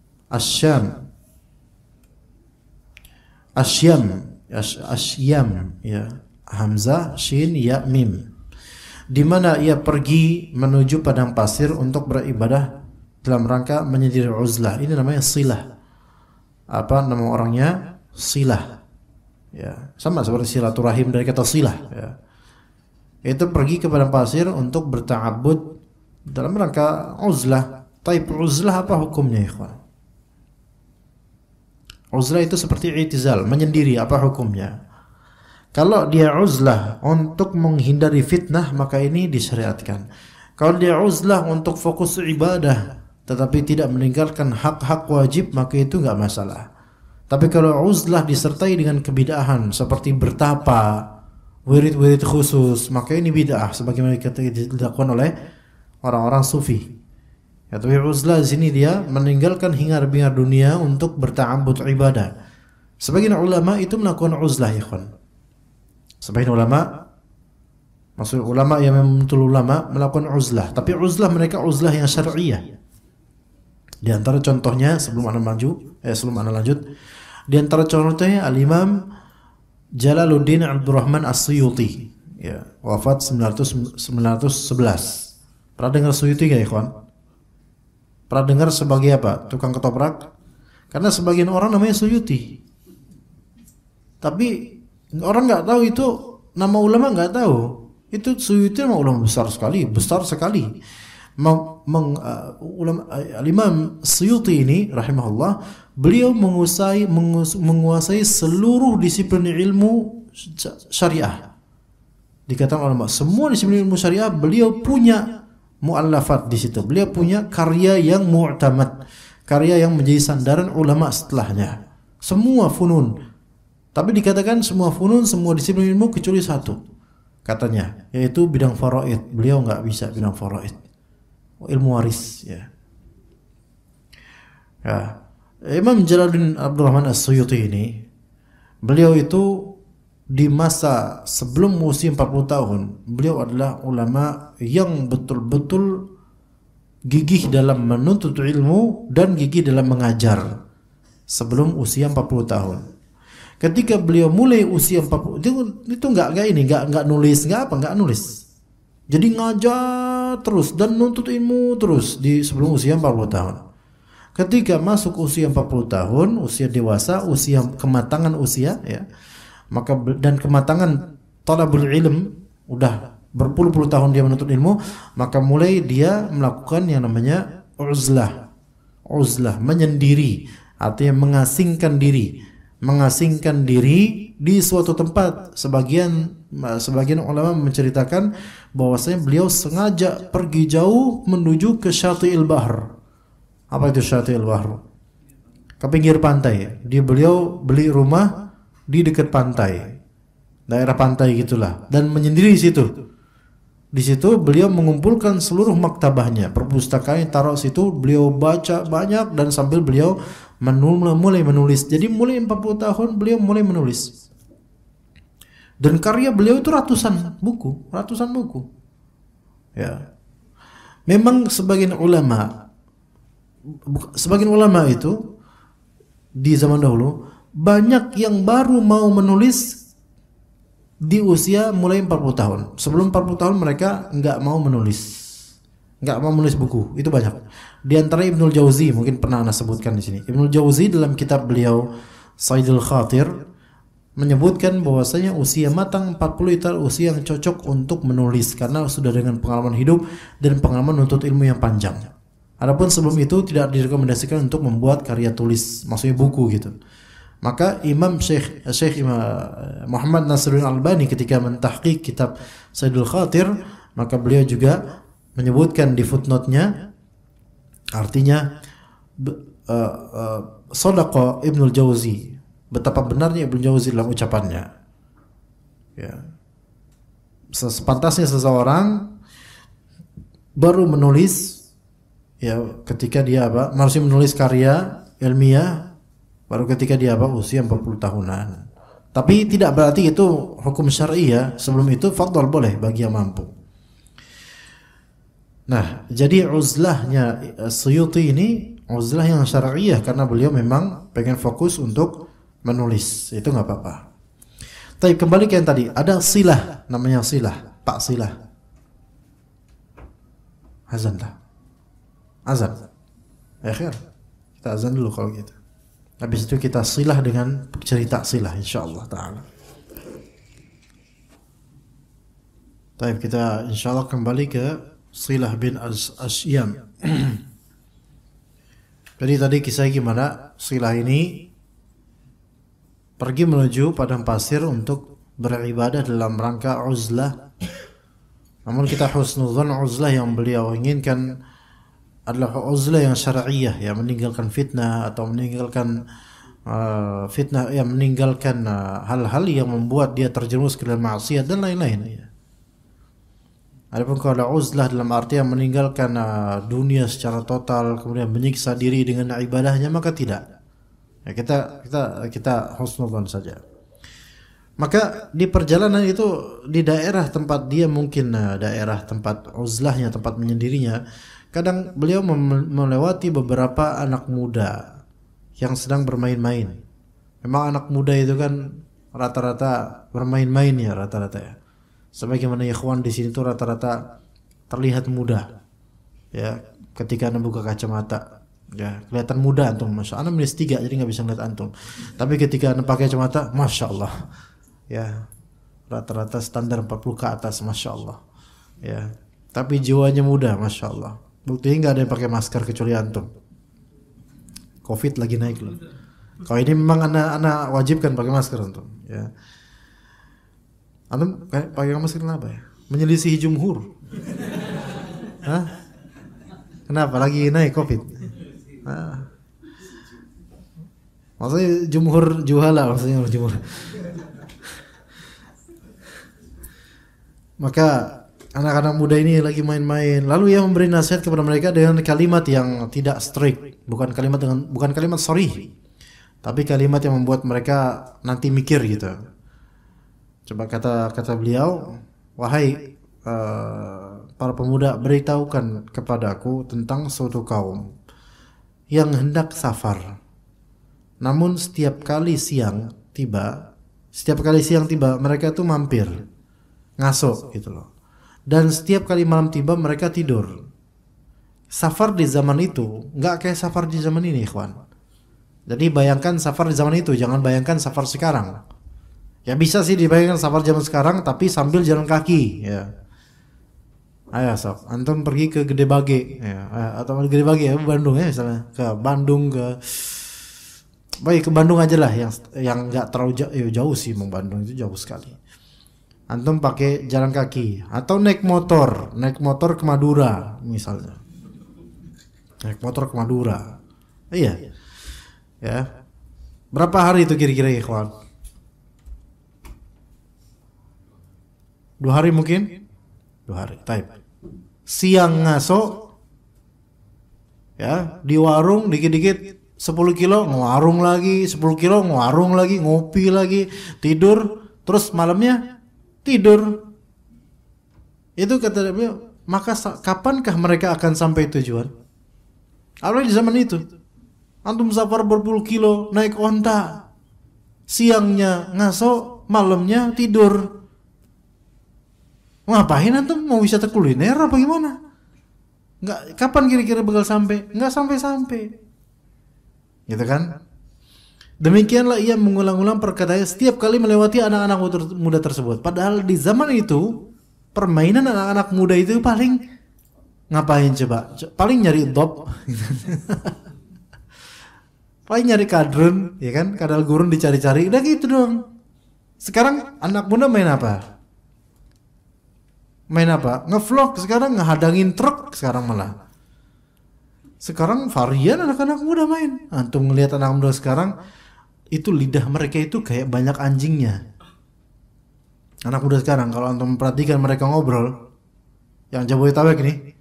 Speaker 2: ya, Hamzah, Shin, Ya, Mim, di mana ia pergi menuju padang pasir untuk beribadah dalam rangka menyendiri uzlah. Ini namanya Silah. Apa nama orangnya? Silah. Ya, sama seperti silaturahim dari kata silah. Ya. Itu pergi ke padang pasir untuk berta'abbud dalam rangka uzlah. Taib uzlah apa hukumnya, ikhwan? Uzlah itu seperti i'tizal, menyendiri, apa hukumnya? Kalau dia uzlah untuk menghindari fitnah, maka ini disyariatkan. Kalau dia uzlah untuk fokus ibadah tetapi tidak meninggalkan hak-hak wajib, maka itu enggak masalah. Tapi kalau uzlah disertai dengan kebid'ahan seperti bertapa, wirid-wirid khusus, maka ini bid'ah sebagaimana dilakukan oleh orang-orang sufi. Ya, tapi uzlah di sini dia meninggalkan hingar-bingar dunia untuk berta'abbud ibadah. Sebagian ulama itu melakukan uzlah, ya kawan. Sebagian ulama, maksud ulama yang betul ulama melakukan uzlah, tapi uzlah mereka uzlah yang syar'iyah. Di antara contohnya sebelum anda lanjut, di antara contohnya Al-Imam Jalaluddin Abdurrahman As-Suyuti, ya, wafat 911. Pernah dengar Suyuti enggak, ikhwan? Pernah dengar sebagai apa? Tukang ketoprak? Karena sebagian orang namanya Suyuti. Tapi orang enggak tahu itu nama ulama, enggak tahu. Itu Suyuti nama ulama besar sekali. Al-Imam Suyuti ini rahimahullah, beliau menguasai seluruh disiplin ilmu syariah. Dikatakan ulama semua disiplin ilmu syariah beliau punya muallafat di situ. Beliau punya karya yang mu'tamad, karya yang menjadi sandaran ulama setelahnya. Semua funun. Tapi dikatakan semua funun, semua disiplin ilmu kecuali satu. Katanya, yaitu bidang faraid. Beliau enggak bisa bidang faraid. Ilmu waris, ya. Ya. Imam Jalaluddin Abdurrahman As-Suyuti ini, beliau itu di masa sebelum usia 40 tahun, beliau adalah ulama yang betul-betul gigih dalam menuntut ilmu dan gigih dalam mengajar sebelum usia 40 tahun. Ketika beliau mulai usia 40, itu nggak nulis, nggak nulis. Jadi ngajar terus dan nuntut ilmu terus di sebelum usia 40 tahun. Ketika masuk usia 40 tahun, usia dewasa, usia kematangan usia ya. Maka dan kematangan talabul ilm, udah berpuluh-puluh tahun dia menuntut ilmu, maka mulai dia melakukan yang namanya uzlah. Uzlah, menyendiri, artinya mengasingkan diri di suatu tempat. Sebagian ulama menceritakan bahwasanya beliau sengaja pergi jauh menuju ke Syati'il Bahr. Apa itu Syati'il Bahr? Ke pinggir pantai. Beliau beli rumah di dekat pantai, daerah pantai gitulah, dan menyendiri di situ. Di situ beliau mengumpulkan seluruh maktabahnya, perpustakaan taruh situ, beliau baca banyak dan sambil beliau mulai menulis. Jadi mulai 40 tahun beliau mulai menulis. Dan karya beliau itu ratusan buku. Ya. Memang sebagian ulama itu di zaman dahulu banyak yang baru mau menulis di usia mulai 40 tahun. Sebelum 40 tahun mereka nggak mau menulis buku. Itu banyak. Di antara Ibnul Jauzi, mungkin pernah Anda sebutkan di sini. Ibnul Jauzi dalam kitab beliau Saidul Khatir menyebutkan bahwasanya usia matang 40 itu usia yang cocok untuk menulis karena sudah dengan pengalaman hidup dan pengalaman untuk ilmu yang panjang. Adapun sebelum itu tidak direkomendasikan untuk membuat karya tulis, maksudnya buku gitu. Maka Imam Syekh Muhammad Nasiruddin Albani ketika mentahqiq kitab Saidul Khatir, maka beliau juga menyebutkan di footnote-nya, artinya sadaqa Ibnul Jauzi, betapa benarnya Ibnul Jauzi dalam ucapannya. Ya. Sepantasnya seseorang baru menulis, ya, ketika dia masih menulis karya ilmiah baru ketika dia usia 40 tahunan. Tapi tidak berarti itu hukum syar'i ya. Sebelum itu fadhal boleh bagi yang mampu. Nah, jadi uzlahnya Suyuti ini uzlah yang syar'iyah karena beliau memang pengen fokus untuk menulis. Itu enggak apa-apa. Tapi kembali ke yang tadi, ada silah, namanya silah, Pak Silah. Azan lah. Azan. Akhir. Kita azan dulu kalau gitu. Habis itu kita silah dengan cerita silah insyaallah ta'ala. Baik, kita insyaallah kembali ke Silah bin Asyam. Jadi tadi kisah gimana Silah ini pergi menuju padang pasir untuk beribadah dalam rangka uzlah. Namun kita husnudzan uzlah yang beliau inginkan adalah uzlah yang syar'iyah, ya, meninggalkan fitnah atau meninggalkan meninggalkan hal-hal yang membuat dia terjerumus ke dalam maksiat dan lain-lain, ya. Adapun kalau uzlah dalam arti yang meninggalkan dunia secara total kemudian menyiksa diri dengan ibadahnya, maka tidak. Ya, kita husnudzan saja. Maka di perjalanan itu di daerah tempat dia mungkin daerah tempat uzlahnya, tempat menyendirinya, kadang beliau melewati beberapa anak muda yang sedang bermain-main. Memang anak muda itu kan rata-rata bermain-main ya, rata-rata ya. Sebagaimana ikhwan di sini tuh rata-rata terlihat muda. Ya, ketika Anda buka kacamata, ya, kelihatan muda antum. Masya Allah, minus 3 jadi nggak bisa ngeliat antum. Tapi ketika Anda pakai kacamata, Masya Allah, ya, rata-rata standar 40 ke atas, Masya Allah, ya. Tapi jiwanya muda, Masya Allah. Buktinya nggak ada yang pakai masker kecuali antum. Covid lagi naik loh. Kalau ini memang anak wajibkan pakai masker antum, ya. Antum pakai masker kenapa ya? Menyelisihi jumhur. Hah? Kenapa lagi naik Covid? Nah. Maksudnya jumhur juhala, maksudnya jumhur. Maka anak-anak muda ini lagi main-main, lalu ia memberi nasihat kepada mereka dengan kalimat yang tidak strict, bukan kalimat sorry, tapi kalimat yang membuat mereka nanti mikir gitu. Coba kata beliau, wahai para pemuda, beritahukan kepadaku tentang suatu kaum yang hendak safar, namun setiap kali siang tiba, setiap kali siang tiba mereka tuh mampir ngaso gitu loh. Dan setiap kali malam tiba mereka tidur. Safar di zaman itu nggak kayak safar di zaman ini, ikhwan. Jadi bayangkan safar di zaman itu, jangan bayangkan safar sekarang. Ya bisa sih dibayangkan safar zaman sekarang, tapi sambil jalan kaki. Ya. Ayo sob, antum pergi ke Gede Bage, ya, atau Gede Bage ya, Bandung ya misalnya, ke Bandung baik ke Bandung aja lah, yang nggak terlalu jauh sih, mau Bandung itu jauh sekali. Antum pakai jalan kaki atau naik motor ke Madura misalnya, naik motor ke Madura, iya, ya. Berapa hari itu kira-kira ya, kawan? 2 hari mungkin? 2 hari, type. Siang ngaso, ya, di warung dikit-dikit 10 kilo ngewarung lagi, 10 kilo ngewarung lagi, ngopi lagi, tidur, terus malamnya tidur. Itu kata dia, maka kapankah mereka akan sampai tujuan? Apalagi di zaman itu, antum safar berpuluh kilo naik onta, siangnya ngaso, malamnya tidur. Ngapain antum, mau wisata kuliner apa gimana? Nggak, kapan kira-kira bakal sampai? Nggak sampai-sampai. Gitu kan? Demikianlah ia mengulang-ulang perkataannya setiap kali melewati anak-anak muda tersebut. Padahal di zaman itu permainan anak-anak muda itu paling ngapain coba? Paling nyari dop. Paling nyari kadrun, ya kan? Kadal gurun dicari-cari, udah gitu doang. Sekarang anak muda main apa? Ngevlog sekarang, ngehadangin truk sekarang malah. Sekarang varian anak-anak muda main. Antum ngelihat anak muda sekarang itu lidah mereka itu kayak banyak anjingnya. Anak muda sekarang kalau antum perhatikan mereka ngobrol, yang Jabodetabek nih,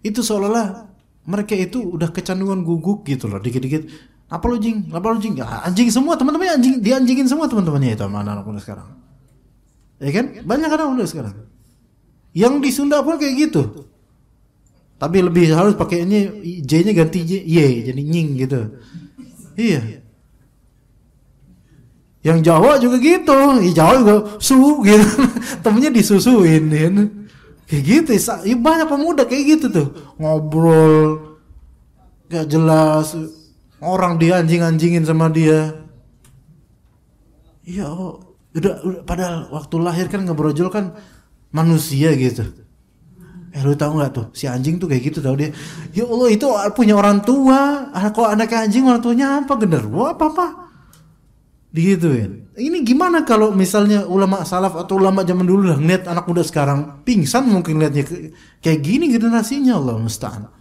Speaker 2: itu seolah-olah mereka itu udah kecanduan guguk gitu loh. Dikit-dikit, apa lu jing? Ya, anjing semua teman-temannya, dianjingin semua teman-temannya itu sama anak muda sekarang. Ya kan? Banyak anak muda sekarang. Yang di Sunda pun kayak gitu. Tapi lebih halus pakainya J-nya ganti Y, jadi nying gitu. Iya. Yang Jawa juga gitu. Jawa juga su gitu. Temennya disusuin ya. Kayak gitu. Ya, banyak pemuda kayak gitu tuh. Ngobrol gak jelas. Orang dianjing-anjingin sama dia. Iya, udah padahal waktu lahir kan ngebrojol kan manusia gitu. Lu tahu nggak tuh si anjing tuh kayak gitu, tahu dia. Ya Allah, itu punya orang tua. Kalau anak anjing orang tuanya apa, genderuwo apa digituin. Ini gimana kalau misalnya ulama salaf atau ulama zaman dulu lah ngeliat anak muda sekarang pingsan, mungkin liatnya kayak gini generasinya, Allah musta'an.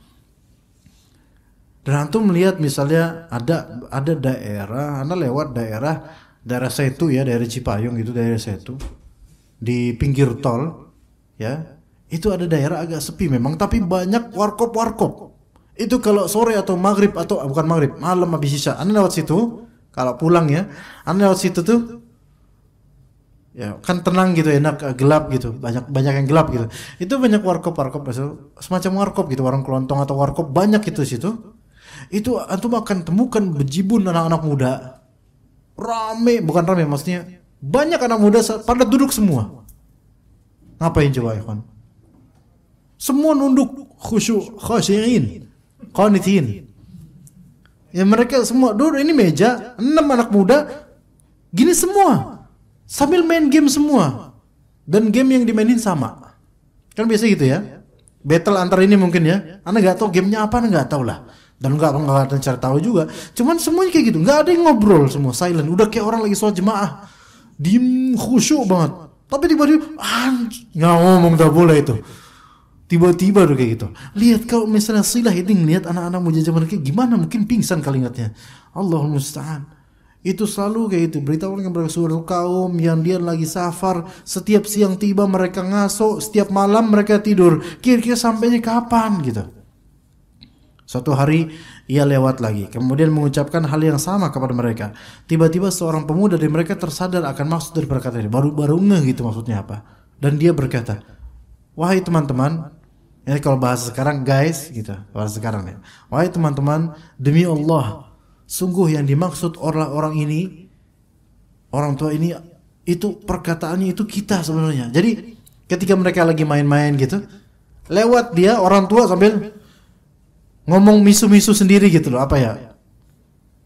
Speaker 2: Dan antum melihat misalnya ada daerah, Anda lewat daerah Setu ya, daerah Cipayung gitu, daerah Setu di pinggir tol ya. Itu ada daerah agak sepi memang, tapi banyak warkop. Itu kalau sore atau maghrib atau bukan maghrib, malam habis isya, Anda lewat situ, kalau pulang ya, Anda lewat situ tuh, ya kan tenang gitu, enak, gelap gitu, banyak yang gelap gitu. Itu banyak warkop, semacam warkop gitu, warung kelontong atau warkop, banyak itu situ. Itu antum akan temukan bejibun anak-anak muda, bukan rame maksudnya, banyak anak muda pada duduk semua. Ngapain coba ikhwan? Semua nunduk, khusyuk, khashi'in, qanitin. Ya mereka semua duduk, ini meja 6 anak muda gini semua sambil main game semua. Dan game yang dimainin sama. Kan biasa gitu ya. Battle antar ini mungkin ya. Anda enggak tahu gamenya apa, Anda enggak tahu lah. Dan enggak ada cara tahu juga. Cuman semuanya kayak gitu, enggak ada yang ngobrol, semua silent. Udah kayak orang lagi sholat jemaah. Diem, khusyuk banget. Tapi tiba-tiba nggak ngomong, tak boleh itu. Tiba-tiba tuh kayak gitu. Lihat kalau misalnya Silah ini ngelihat anak-anak muda zaman kayak gimana, mungkin pingsan kali ingatnya. Allahul musta'an. Itu selalu kayak itu. Berita orang yang bersuara kaum yang dia lagi safar, setiap siang tiba mereka ngaso, setiap malam mereka tidur. Kira-kira sampainya kapan gitu. Suatu hari ia lewat lagi, kemudian mengucapkan hal yang sama kepada mereka. Tiba-tiba seorang pemuda dari mereka tersadar akan maksud dari perkataan ini. Baru ngeh gitu maksudnya apa. Dan dia berkata, wahai teman-teman, ini kalau bahasa sekarang guys gitu, bahasa sekarang ya. Wahai teman-teman, demi Allah, sungguh yang dimaksud orang-orang ini orang tua ini itu perkataannya itu kita sebenarnya. Jadi ketika mereka lagi main-main gitu, lewat dia orang tua sambil ngomong misu-misu sendiri gitu loh, apa ya?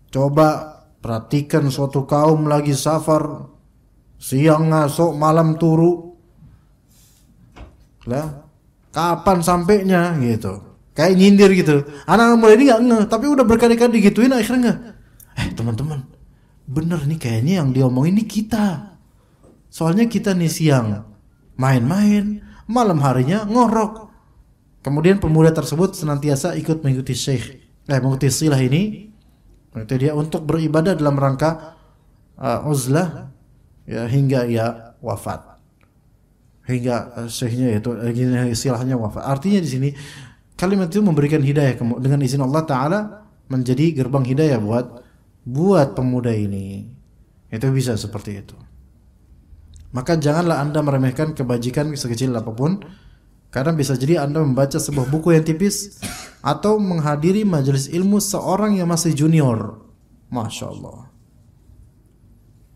Speaker 2: Coba perhatikan suatu kaum lagi safar, siang ngasok, malam turu. Lah, kapan sampainya gitu. Kayak nyindir gitu. Anak-anak mulai ini nggak ngeh, tapi udah berkali-kali digituin akhirnya nggak. Teman-teman, bener nih kayaknya yang diomongin ini kita. Soalnya kita nih siang main-main, malam harinya ngorok. Kemudian pemuda tersebut senantiasa ikut mengikuti mengikuti silah ini. Itu dia untuk beribadah dalam rangka uzlah ya, hingga ia wafat. Hingga syekhnya itu istilahnya wafat. Artinya di sini kalimat itu memberikan hidayah dengan izin Allah Taala, menjadi gerbang hidayah buat pemuda ini. Itu bisa seperti itu. Maka janganlah Anda meremehkan kebajikan sekecil apapun, karena bisa jadi Anda membaca sebuah buku yang tipis atau menghadiri majelis ilmu seorang yang masih junior. Masya Allah.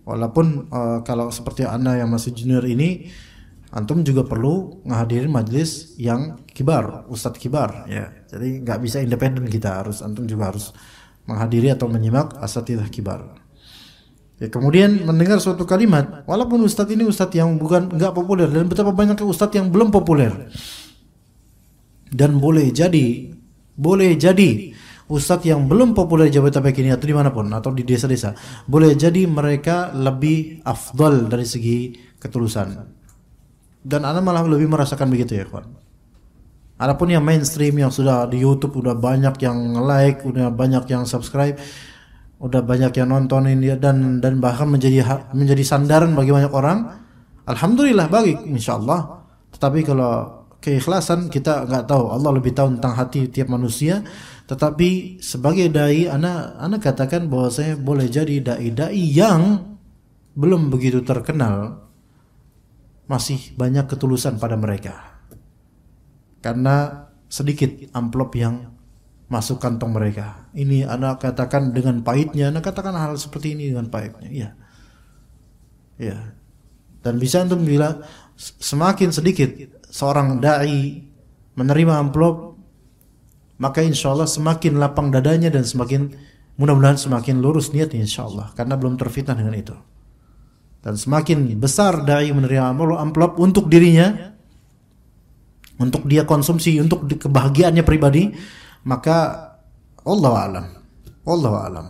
Speaker 2: Walaupun kalau seperti Anda yang masih junior ini, antum juga perlu menghadiri majelis yang kibar, ustadz kibar ya. Jadi nggak bisa independen kita, antum juga harus menghadiri atau menyimak asatidzah kibar. Ya, kemudian mendengar suatu kalimat, walaupun ustadz ini ustadz yang nggak populer, dan betapa banyak ustadz yang belum populer, dan boleh jadi ustadz yang belum populer Jabodetabek ini atau dimanapun atau di desa-desa, boleh jadi mereka lebih afdal dari segi ketulusan. Dan Anda malah lebih merasakan begitu ya kawan. Adapun yang mainstream yang sudah di YouTube udah banyak yang like, udah banyak yang subscribe, udah banyak yang nontonin dia, dan bahkan menjadi sandaran bagi banyak orang. Alhamdulillah baik insyaallah. Tetapi kalau keikhlasan kita nggak tahu, Allah lebih tahu tentang hati tiap manusia. Tetapi sebagai dai, ana katakan bahwa saya boleh jadi dai yang belum begitu terkenal, masih banyak ketulusan pada mereka. Karena sedikit amplop yang masuk kantong mereka. Ini anak katakan dengan pahitnya, anak katakan hal seperti ini dengan pahitnya. Iya. Ya. Dan bisa antum bilang semakin sedikit seorang dai menerima amplop, maka insyaallah semakin lapang dadanya dan semakin mudah-mudahan semakin lurus niatnya insyaallah, karena belum terfitnah dengan itu. Dan semakin besar dai menerima amplop untuk dirinya, untuk dia konsumsi, untuk kebahagiaannya pribadi, maka wallahu alam.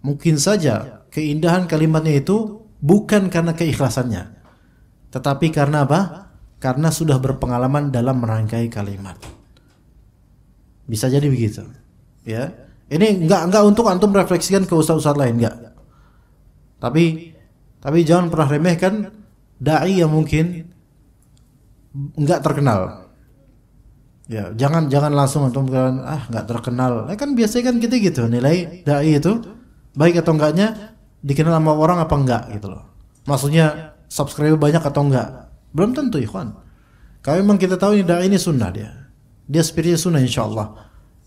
Speaker 2: Mungkin saja keindahan kalimatnya itu bukan karena keikhlasannya, tetapi karena apa? Karena sudah berpengalaman dalam merangkai kalimat. Bisa jadi begitu. Ya. Ini enggak untuk antum refleksikan ke ustaz-ustaz lain, enggak. Tapi jangan pernah remehkan dai yang mungkin enggak terkenal. Ya, jangan langsung antum enggak terkenal. Kan biasanya kan kita gitu nilai dai itu baik atau enggaknya dikenal sama orang apa enggak gitu loh. Maksudnya subscriber banyak atau enggak. Belum tentu ikhwan. Kalau memang kita tahu ini dai ini sunnah dia spiritnya sunnah insyaallah,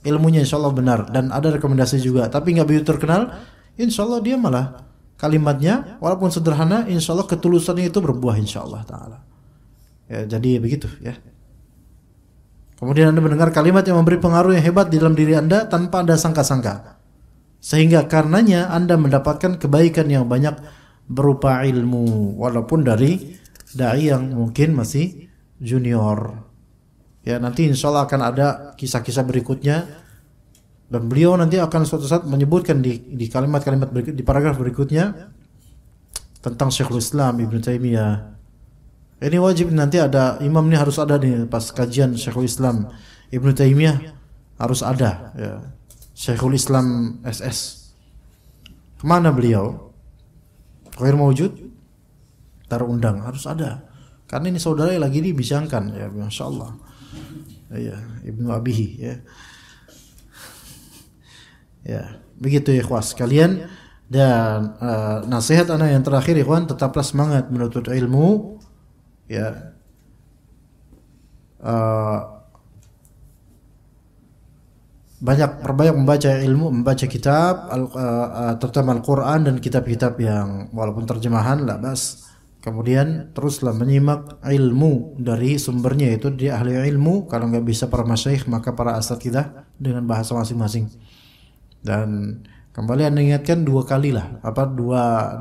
Speaker 2: ilmunya insyaallah benar dan ada rekomendasi juga, tapi enggak begitu terkenal, insyaallah dia malah kalimatnya walaupun sederhana, insyaallah ketulusannya itu berbuah insyaallah taala. Ya, jadi begitu ya. Kemudian Anda mendengar kalimat yang memberi pengaruh yang hebat di dalam diri Anda tanpa Anda sangka-sangka, sehingga karenanya Anda mendapatkan kebaikan yang banyak berupa ilmu, walaupun dari dai yang mungkin masih junior. Ya, nanti insyaallah akan ada kisah-kisah berikutnya, dan beliau nanti akan suatu saat menyebutkan di kalimat-kalimat berikut, di paragraf berikutnya tentang Syekhul Islam Ibnu Taimiyah. Ini wajib nanti ada imam nih, harus ada nih pas kajian Syekhul Islam Ibnu Taimiyah, harus ada ya. Syekhul Islam SS. Kemana beliau? Ghair maujud? Terundang, harus ada. Karena ini saudara lagi dibincangkan ya, masyaallah. Ya, Ibnu Abihi ya. Ya, begitu ya ikhwas sekalian. Dan nasihat anak yang terakhir ikhwan, tetaplah semangat menuntut ilmu ya. perbanyak membaca ilmu, membaca kitab, terutama Al-Quran dan kitab-kitab yang walaupun terjemahan lah bas. Kemudian teruslah menyimak ilmu dari sumbernya, yaitu dia ahli ilmu. Kalau nggak bisa para masyaikh, maka para asatidzah dengan bahasa masing-masing. Dan kembali Anda ingatkan 2 kali lah,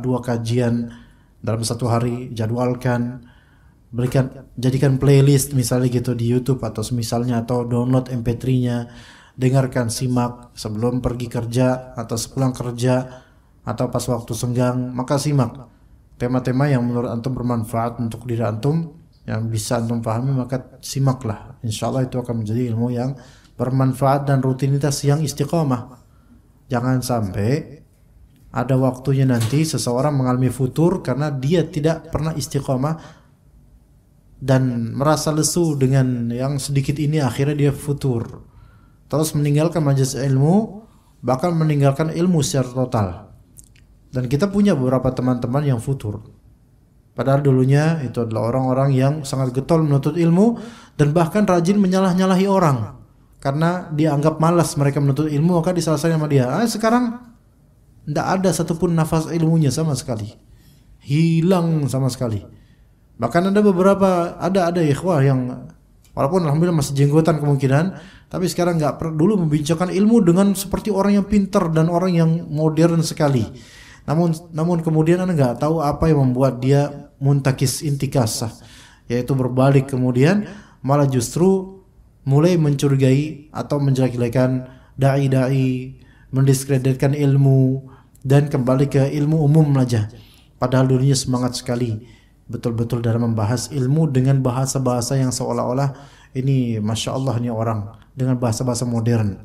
Speaker 2: dua kajian dalam 1 hari, jadwalkan, jadikan playlist misalnya gitu di YouTube atau semisalnya, atau download MP3-nya, dengarkan, simak sebelum pergi kerja atau sepulang kerja atau pas waktu senggang, maka simak tema-tema yang menurut antum bermanfaat untuk diri antum, yang bisa antum pahami, maka simaklah. Insyaallah itu akan menjadi ilmu yang bermanfaat dan rutinitas yang istiqamah. Jangan sampai ada waktunya nanti seseorang mengalami futur karena dia tidak pernah istiqamah dan merasa lesu dengan yang sedikit ini, akhirnya dia futur, terus meninggalkan majelis ilmu, bahkan meninggalkan ilmu secara total. Dan kita punya beberapa teman-teman yang futur, padahal dulunya itu adalah orang-orang yang sangat getol menuntut ilmu dan bahkan rajin menyalah-nyalahi orang karena dia anggap malas mereka menuntut ilmu, maka disalah-salahin sama dia. Sekarang tidak ada satupun nafas ilmunya sama sekali, hilang sama sekali. Bahkan ada ikhwah yang walaupun alhamdulillah masih jenggotan kemungkinan, tapi sekarang dulu membincangkan ilmu dengan seperti orang yang pintar dan orang yang modern sekali. Namun kemudian Anda nggak tahu apa yang membuat dia muntakis intikasah, yaitu berbalik kemudian malah justru mulai mencurigai atau menjelek-jelekan dai-dai, mendiskreditkan ilmu dan kembali ke ilmu umum aja. Padahal dulunya semangat sekali betul-betul dalam membahas ilmu dengan bahasa-bahasa yang seolah-olah ini Masya Allah nih orang, dengan bahasa-bahasa modern.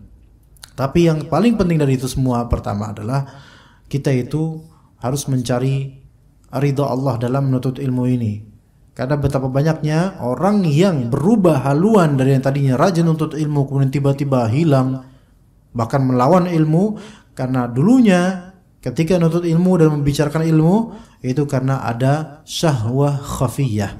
Speaker 2: Tapi yang paling penting dari itu semua, pertama adalah kita itu harus mencari ridha Allah dalam menuntut ilmu ini. Karena betapa banyaknya orang yang berubah haluan dari yang tadinya rajin menuntut ilmu kemudian tiba-tiba hilang, bahkan melawan ilmu, karena dulunya ketika menuntut ilmu dan membicarakan ilmu itu karena ada syahwah khafiyah,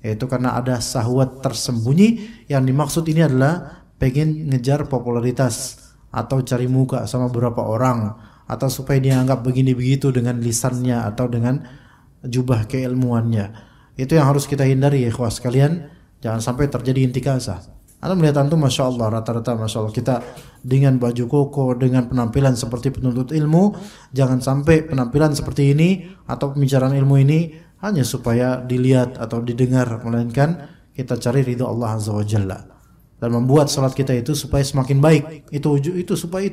Speaker 2: yaitu karena ada syahwat tersembunyi. Yang dimaksud ini adalah pengen ngejar popularitas atau cari muka sama beberapa orang, atau supaya dianggap begini begitu dengan lisannya atau dengan jubah keilmuannya. Itu yang harus kita hindari ya ikhwah sekalian. Jangan sampai terjadi intikasah. Anda melihat antum Masya Allah, rata-rata Masya Allah kita dengan baju koko, dengan penampilan seperti penuntut ilmu. Jangan sampai penampilan seperti ini atau pembicaraan ilmu ini hanya supaya dilihat atau didengar, melainkan kita cari ridha Allah Azza wa Jalla dan membuat salat kita itu supaya semakin baik. Itu supaya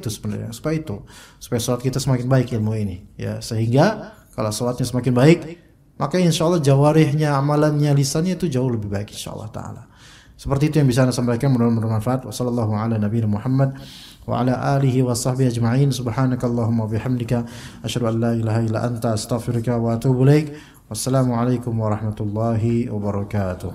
Speaker 2: salat kita semakin baik ilmu ini ya, sehingga kalau salatnya semakin baik, maka insyaallah jawarihnya, amalannya, lisannya itu jauh lebih baik insyaallah taala. Seperti itu yang bisa Anda sampaikan, mudah-mudahan bermanfaat. Wassallallahu ala nabiyina Muhammad wa ala alihi wa sahbihi ajma'in. Subhanakallahumma wa bihamdika asyhadu an la ilaha illa anta astaghfiruka wa atubu ilaik. Wassalamu alaikum warahmatullahi wabarakatuh.